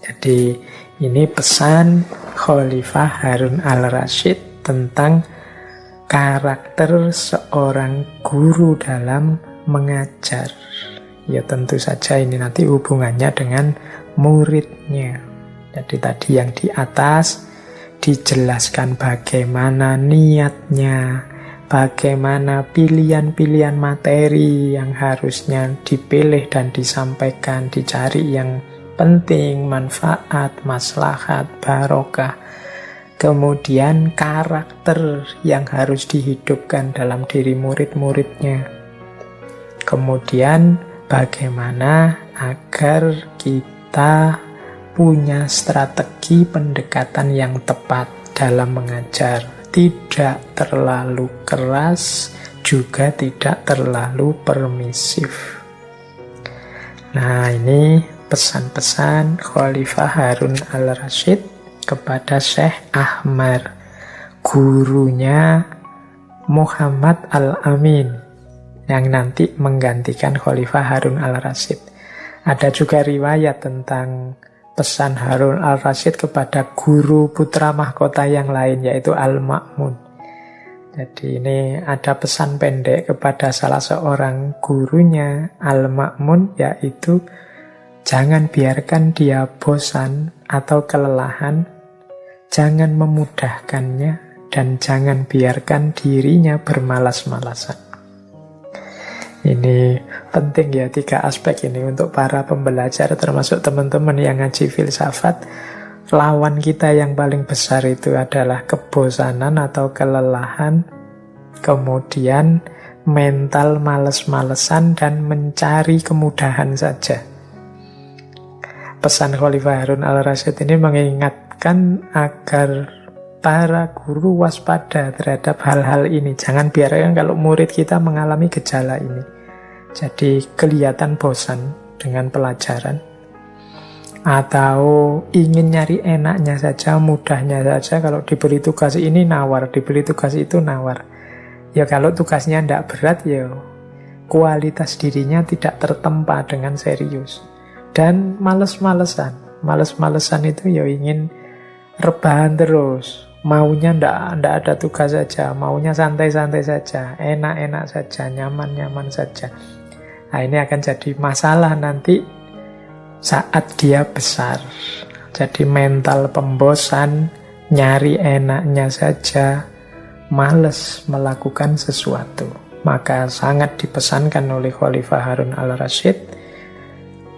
Speaker 1: Jadi ini pesan Khalifah Harun al-Rasyid tentang karakter seorang guru dalam mengajar. Ya tentu saja ini nanti hubungannya dengan muridnya. Jadi tadi yang di atas dijelaskan bagaimana niatnya, bagaimana pilihan-pilihan materi yang harusnya dipilih dan disampaikan, dicari yang penting, manfaat, maslahat, barokah. Kemudian karakter yang harus dihidupkan dalam diri murid-muridnya. Kemudian bagaimana agar kita punya strategi pendekatan yang tepat dalam mengajar. Tidak terlalu keras, juga tidak terlalu permisif. Nah, ini pesan-pesan Khalifah Harun al-Rasyid kepada Syekh Ahmar, gurunya Muhammad al-Amin, yang nanti menggantikan Khalifah Harun al-Rasyid. Ada juga riwayat tentang pesan Harun al-Rasyid kepada guru putra mahkota yang lain, yaitu Al-Ma'mun. Jadi ini ada pesan pendek kepada salah seorang gurunya, Al-Ma'mun, yaitu jangan biarkan dia bosan atau kelelahan, jangan memudahkannya, dan jangan biarkan dirinya bermalas-malasan. Ini penting ya, 3 aspek ini untuk para pembelajar, termasuk teman-teman yang ngaji filsafat. Lawan kita yang paling besar itu adalah kebosanan atau kelelahan, kemudian mental males-malesan dan mencari kemudahan saja. Pesan Khalifah Harun al-Rasyid ini mengingatkan agar para guru waspada terhadap hal-hal ini. Jangan biarkan kalau murid kita mengalami gejala ini. Jadi kelihatan bosan dengan pelajaran, atau ingin nyari enaknya saja, mudahnya saja. Kalau diberi tugas ini nawar, diberi tugas itu nawar. Ya kalau tugasnya tidak berat, ya kualitas dirinya tidak tertempa dengan serius. Dan males-malesan. Males-malesan itu ya ingin rebahan terus. Maunya ndak ada tugas saja, maunya santai-santai saja, enak-enak saja, nyaman-nyaman saja. Nah, ini akan jadi masalah nanti saat dia besar. Jadi mental pembosan, nyari enaknya saja, males melakukan sesuatu. Maka sangat dipesankan oleh Khalifah Harun al-Rasyid,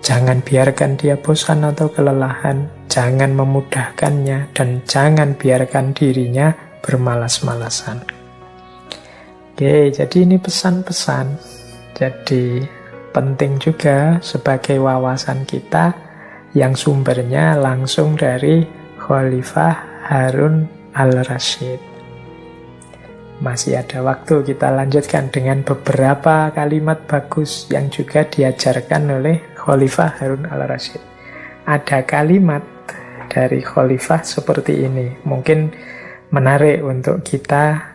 Speaker 1: jangan biarkan dia bosan atau kelelahan, jangan memudahkannya, dan jangan biarkan dirinya bermalas-malasan. Oke, jadi ini pesan-pesan. Jadi penting juga sebagai wawasan kita yang sumbernya langsung dari Khalifah Harun al-Rasyid. Masih ada waktu, kita lanjutkan dengan beberapa kalimat bagus yang juga diajarkan oleh Khalifah Harun al-Rasyid. Ada kalimat dari Khalifah seperti ini, mungkin menarik untuk kita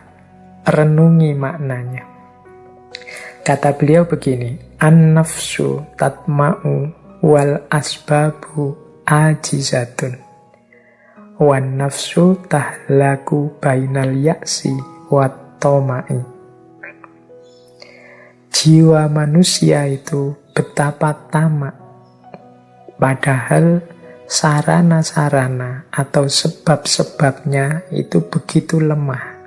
Speaker 1: renungi maknanya. Kata beliau begini, an-nafsu tatma'u wal asbabu ajizatun, wan nafsu tahlaku bainal ya'si wat toma'i. Jiwa manusia itu betapa tamak, padahal sarana-sarana atau sebab-sebabnya itu begitu lemah.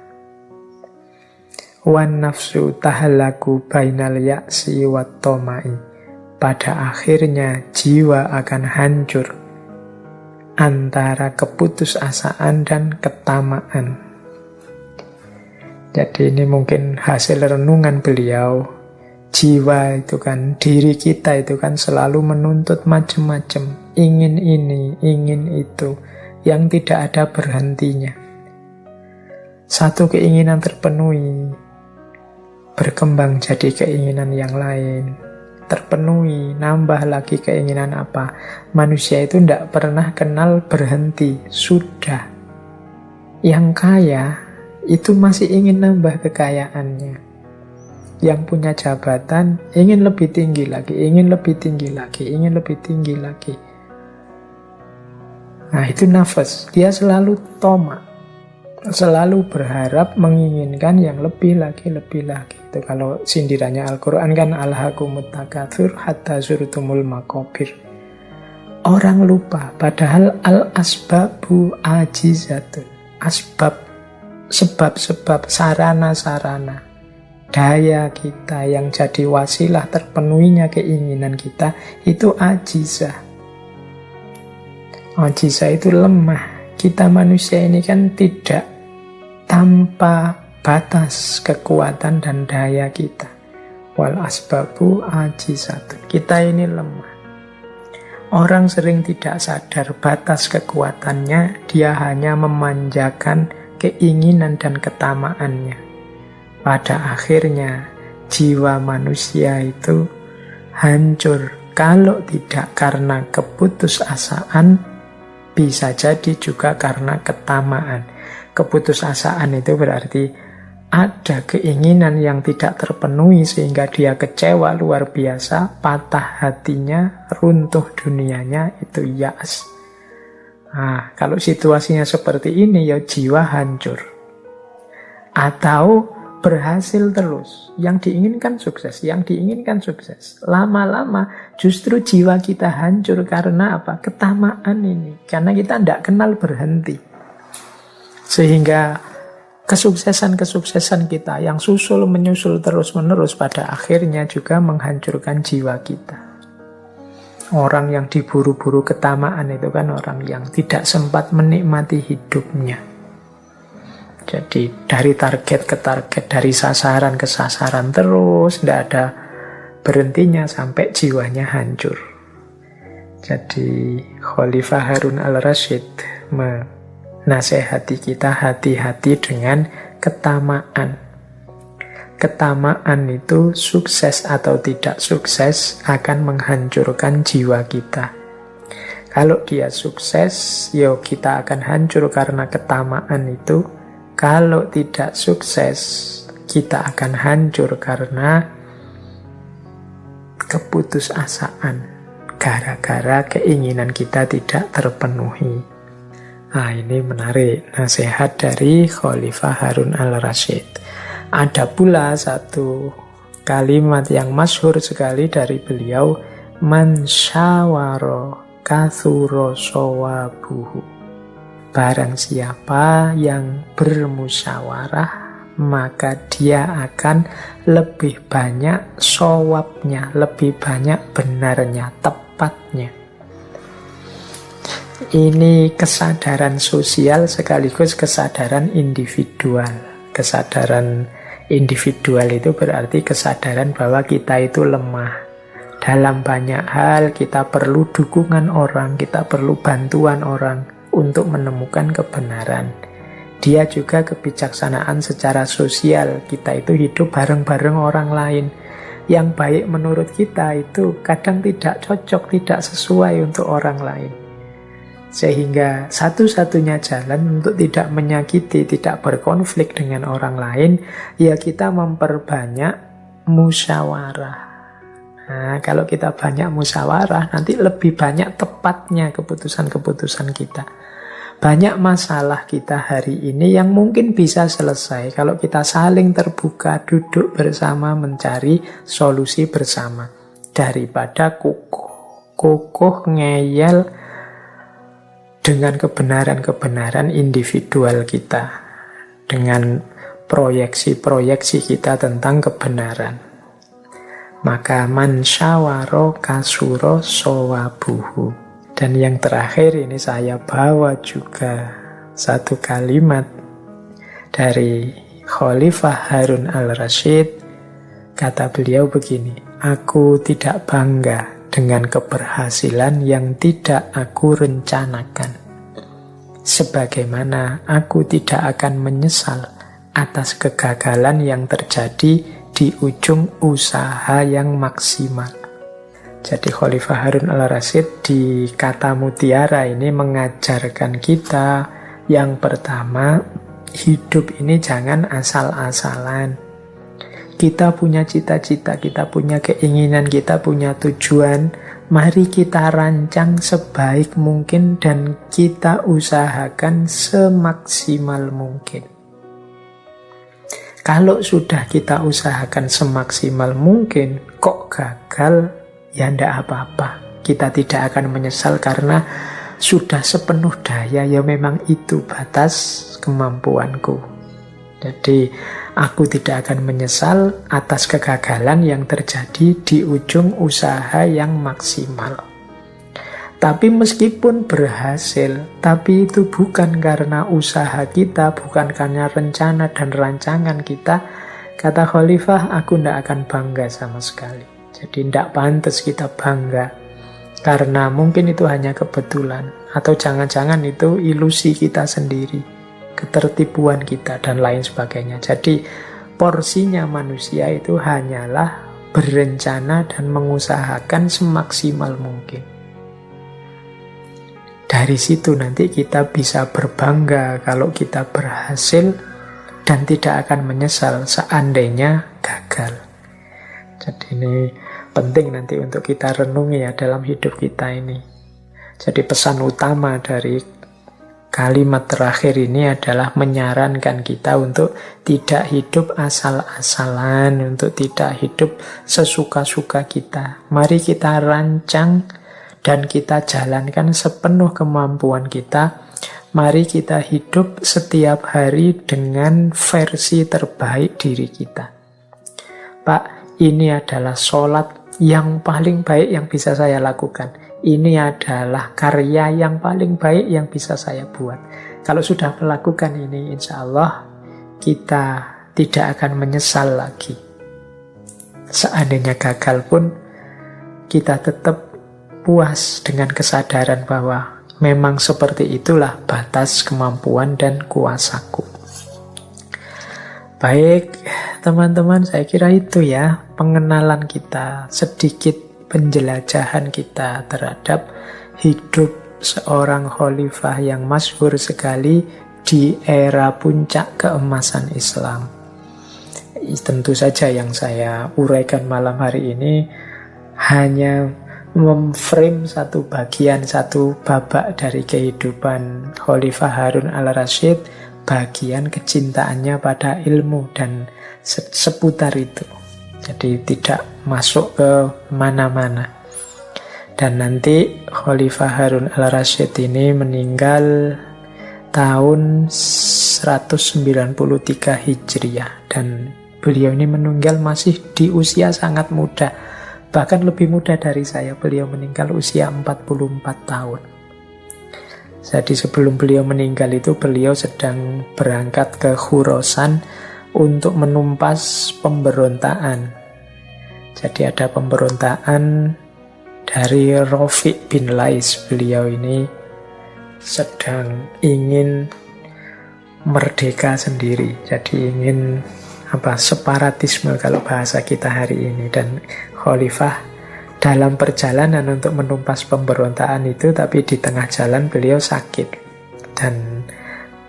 Speaker 1: Wan nafsu tahallaku bainal ya'si wat toma'i. Pada akhirnya jiwa akan hancur antara keputusasaan dan ketamaan. Jadi ini mungkin hasil renungan beliau. Jiwa itu kan, diri kita itu kan selalu menuntut macam-macam. Ingin ini, ingin itu, yang tidak ada berhentinya. Satu keinginan terpenuhi, berkembang jadi keinginan yang lain. Terpenuhi, nambah lagi keinginan apa. Manusia itu tidak pernah kenal berhenti, sudah. Yang kaya itu masih ingin nambah kekayaannya. Yang punya jabatan ingin lebih tinggi lagi, ingin lebih tinggi lagi, ingin lebih tinggi lagi. Nah, itu nafas. Dia selalu tomak, selalu berharap menginginkan yang lebih lagi, lebih lagi. Itu kalau sindirannya Al-Quran kan alhaakumut takatsur hatta zurtumul maqabir. Orang lupa, padahal al-asbabu ajizatun. Asbab, sebab-sebab, sarana-sarana, daya kita yang jadi wasilah terpenuhinya keinginan kita, itu ajizah. Ajizah itu lemah. Kita manusia ini kan tidak tanpa batas kekuatan dan daya kita. Wal asbabu ajizatun. Kita ini lemah. Orang sering tidak sadar batas kekuatannya, dia hanya memanjakan keinginan dan ketamaannya. Pada akhirnya, jiwa manusia itu hancur. Kalau tidak karena keputusasaan, bisa jadi juga karena ketamaan. Keputusasaan itu berarti ada keinginan yang tidak terpenuhi sehingga dia kecewa luar biasa, patah hatinya, runtuh dunianya, itu ya'as. Nah, kalau situasinya seperti ini ya jiwa hancur. Atau berhasil terus, yang diinginkan sukses, yang diinginkan sukses. Lama-lama justru jiwa kita hancur karena apa? Ketamaan ini. Karena kita tidak kenal berhenti. Sehingga kesuksesan-kesuksesan kita yang menyusul terus-menerus pada akhirnya juga menghancurkan jiwa kita. Orang yang diburu-buru ketamaan itu kan orang yang tidak sempat menikmati hidupnya. Jadi dari target ke target, dari sasaran ke sasaran terus, tidak ada berhentinya sampai jiwanya hancur. Jadi Khalifah Harun al-Rasyid nasihati kita hati-hati dengan ketamaan. Ketamaan itu sukses atau tidak sukses akan menghancurkan jiwa kita. Kalau dia sukses, ya kita akan hancur karena ketamaan itu. Kalau tidak sukses, kita akan hancur karena keputusasaan. Gara-gara keinginan kita tidak terpenuhi. Nah, ini menarik nasihat dari Khalifah Harun al-Rasyid. Ada pula satu kalimat yang masyhur sekali dari beliau, man syawara kathura sawabuhu. Barang siapa yang bermusyawarah, maka dia akan lebih banyak shawabnya, lebih banyak benarnya, tepatnya. Ini kesadaran sosial sekaligus kesadaran individual. Kesadaran individual itu berarti kesadaran bahwa kita itu lemah. Dalam banyak hal kita perlu dukungan orang, kita perlu bantuan orang untuk menemukan kebenaran. Dia juga kebijaksanaan secara sosial. Kita itu hidup bareng-bareng orang lain. Yang baik menurut kita itu kadang tidak cocok, tidak sesuai untuk orang lain. Sehingga satu-satunya jalan untuk tidak menyakiti, tidak berkonflik dengan orang lain, ya kita memperbanyak musyawarah. Nah, kalau kita banyak musyawarah, nanti lebih banyak tepatnya keputusan-keputusan kita. Banyak masalah kita hari ini yang mungkin bisa selesai kalau kita saling terbuka, duduk bersama, mencari solusi bersama. Daripada kukuh ngeyel dengan kebenaran-kebenaran individual kita, dengan proyeksi-proyeksi kita tentang kebenaran. Maka man syawaro kasuro sawabuhu. Dan yang terakhir ini saya bawa juga satu kalimat dari Khalifah Harun al-Rasyid. Kata beliau begini, aku tidak bangga dengan keberhasilan yang tidak aku rencanakan. Sebagaimana aku tidak akan menyesal atas kegagalan yang terjadi di ujung usaha yang maksimal. Jadi Khalifah Harun al-Rasyid di kata mutiara ini mengajarkan kita yang pertama, hidup ini jangan asal-asalan. Kita punya cita-cita, kita punya keinginan, kita punya tujuan. Mari kita rancang sebaik mungkin dan kita usahakan semaksimal mungkin. Kalau sudah kita usahakan semaksimal mungkin, kok gagal, ya ndak apa-apa. kita tidak akan menyesal karena sudah sepenuh daya, ya memang itu batas kemampuanku. Jadi aku tidak akan menyesal atas kegagalan yang terjadi di ujung usaha yang maksimal. Tapi meskipun berhasil, tapi itu bukan karena usaha kita, bukan karena rencana dan rancangan kita. Kata Khalifah, aku tidak akan bangga sama sekali. Jadi tidak pantas kita bangga, karena mungkin itu hanya kebetulan, atau jangan-jangan itu ilusi kita sendiri, ketertipuan kita, dan lain sebagainya. Jadi porsinya manusia itu hanyalah berencana dan mengusahakan semaksimal mungkin. Dari situ nanti kita bisa berbangga kalau kita berhasil dan tidak akan menyesal seandainya gagal. Jadi ini penting nanti untuk kita renungi ya dalam hidup kita ini. Jadi pesan utama dari kalimat terakhir ini adalah menyarankan kita untuk tidak hidup asal-asalan, untuk tidak hidup sesuka-suka kita. Mari kita rancang dan kita jalankan sepenuh kemampuan kita. Mari kita hidup setiap hari dengan versi terbaik diri kita. Pak, ini adalah sholat yang paling baik yang bisa saya lakukan. Ini adalah karya yang paling baik yang bisa saya buat. Kalau sudah melakukan ini, insya Allah kita tidak akan menyesal lagi. Seandainya gagal pun, kita tetap puas dengan kesadaran bahwa memang seperti itulah batas kemampuan dan kuasaku. Baik, teman-teman, saya kira itu ya pengenalan kita, sedikit penjelajahan kita terhadap hidup seorang khalifah yang masyhur sekali di era puncak keemasan Islam. Tentu saja yang saya uraikan malam hari ini hanya memframe satu bagian, satu babak dari kehidupan Khalifah Harun al-Rasyid, bagian kecintaannya pada ilmu dan seputar itu. Jadi tidak masuk ke mana-mana. Dan nanti Khalifah Harun al-Rasyid ini meninggal tahun 193 Hijriah, dan beliau ini meninggal masih di usia sangat muda. Bahkan lebih muda dari saya, beliau meninggal usia 44 tahun. Jadi sebelum beliau meninggal itu beliau sedang berangkat ke Khurasan untuk menumpas pemberontakan. Jadi ada pemberontakan dari Rafiq bin Lais. Beliau ini sedang ingin merdeka sendiri. Jadi ingin separatisme kalau bahasa kita hari ini. Dan Khalifah dalam perjalanan untuk menumpas pemberontakan itu, tapi di tengah jalan beliau sakit dan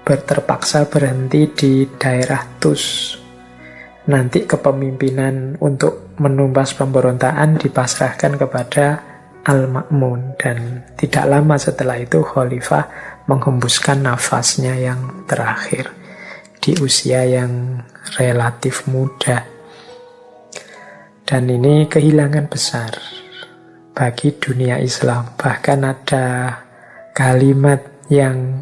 Speaker 1: terpaksa berhenti di daerah Tus. Nanti kepemimpinan untuk menumpas pemberontakan dipasrahkan kepada Al-Ma'mun, dan tidak lama setelah itu Khalifah menghembuskan nafasnya yang terakhir di usia yang relatif muda. Dan ini kehilangan besar bagi dunia Islam. Bahkan ada kalimat yang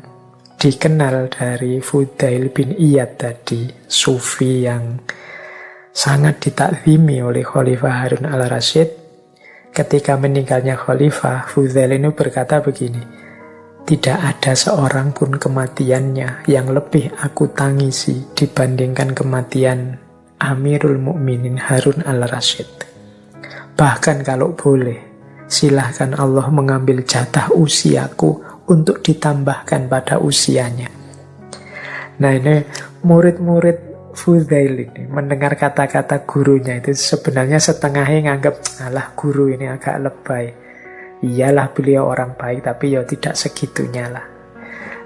Speaker 1: dikenal dari Fudail bin Iyad tadi, sufi yang sangat ditakzimi oleh Khalifah Harun al-Rasyid. Ketika meninggalnya Khalifah, Fudail ini berkata begini, tidak ada seorang pun kematiannya yang lebih aku tangisi dibandingkan kematian Amirul Mukminin Harun al-Rasyid. Bahkan kalau boleh, silahkan Allah mengambil jatah usiaku untuk ditambahkan pada usianya. Nah, ini murid-murid Fudail ini mendengar kata-kata gurunya itu sebenarnya setengahnya nganggap, alah guru ini agak lebay. Iyalah beliau orang baik, tapi ya tidak segitunya lah.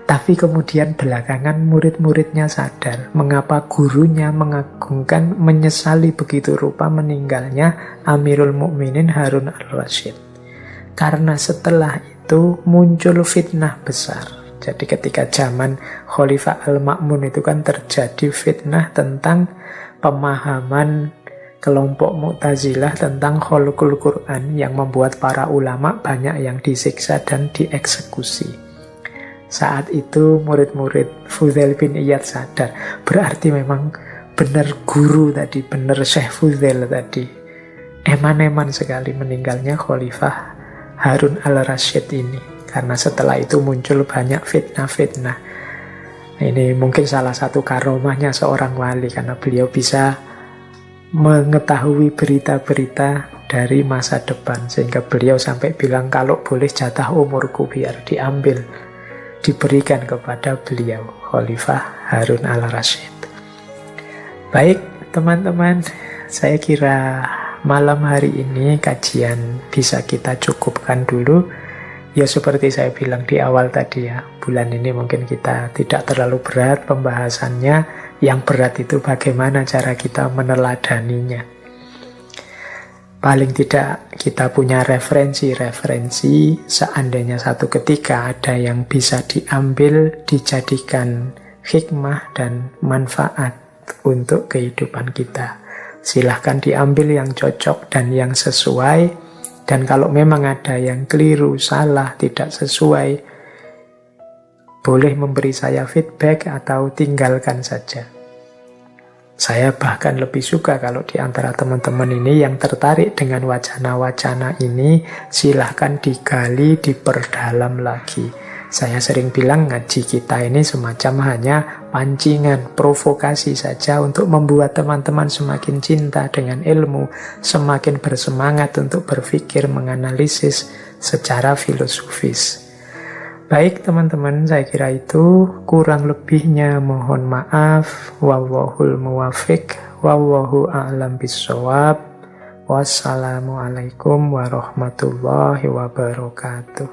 Speaker 1: Tapi kemudian belakangan murid-muridnya sadar mengapa gurunya mengagungkan, menyesali begitu rupa meninggalnya Amirul Mukminin Harun al-Rasyid. Karena setelah itu muncul fitnah besar. Jadi ketika zaman Khalifah Al-Ma'mun itu kan terjadi fitnah tentang pemahaman kelompok Mu'tazilah tentang khalqul Quran yang membuat para ulama banyak yang disiksa dan dieksekusi. Saat itu murid-murid Fudail bin Iyad sadar, berarti memang benar guru tadi, benar Syekh Fudail tadi. Eman-eman sekali meninggalnya Khalifah Harun al-Rasyid ini. Karena setelah itu muncul banyak fitnah-fitnah. Ini mungkin salah satu karomahnya seorang wali, karena beliau bisa mengetahui berita-berita dari masa depan. Sehingga beliau sampai bilang kalau boleh jatah umurku biar diambil, diberikan kepada beliau, Khalifah Harun al-Rasyid. Baik teman-teman, saya kira malam hari ini kajian bisa kita cukupkan dulu. Ya seperti saya bilang di awal tadi ya, bulan ini mungkin kita tidak terlalu berat pembahasannya. Yang berat itu bagaimana cara kita meneladaninya. Paling tidak kita punya referensi-referensi, seandainya satu ketika ada yang bisa diambil, dijadikan hikmah dan manfaat untuk kehidupan kita. Silahkan diambil yang cocok dan yang sesuai. Dan kalau memang ada yang keliru, salah, tidak sesuai, boleh memberi saya feedback atau tinggalkan saja. Saya bahkan lebih suka kalau di antara teman-teman ini yang tertarik dengan wacana-wacana ini, silahkan digali, diperdalam lagi. Saya sering bilang ngaji kita ini semacam hanya pancingan, provokasi saja untuk membuat teman-teman semakin cinta dengan ilmu, semakin bersemangat untuk berpikir, menganalisis secara filosofis. Baik teman-teman, saya kira itu, kurang lebihnya mohon maaf. Wallahul muwafiq, wallahu a'lam bissawab. Wassalamualaikum warahmatullahi wabarakatuh.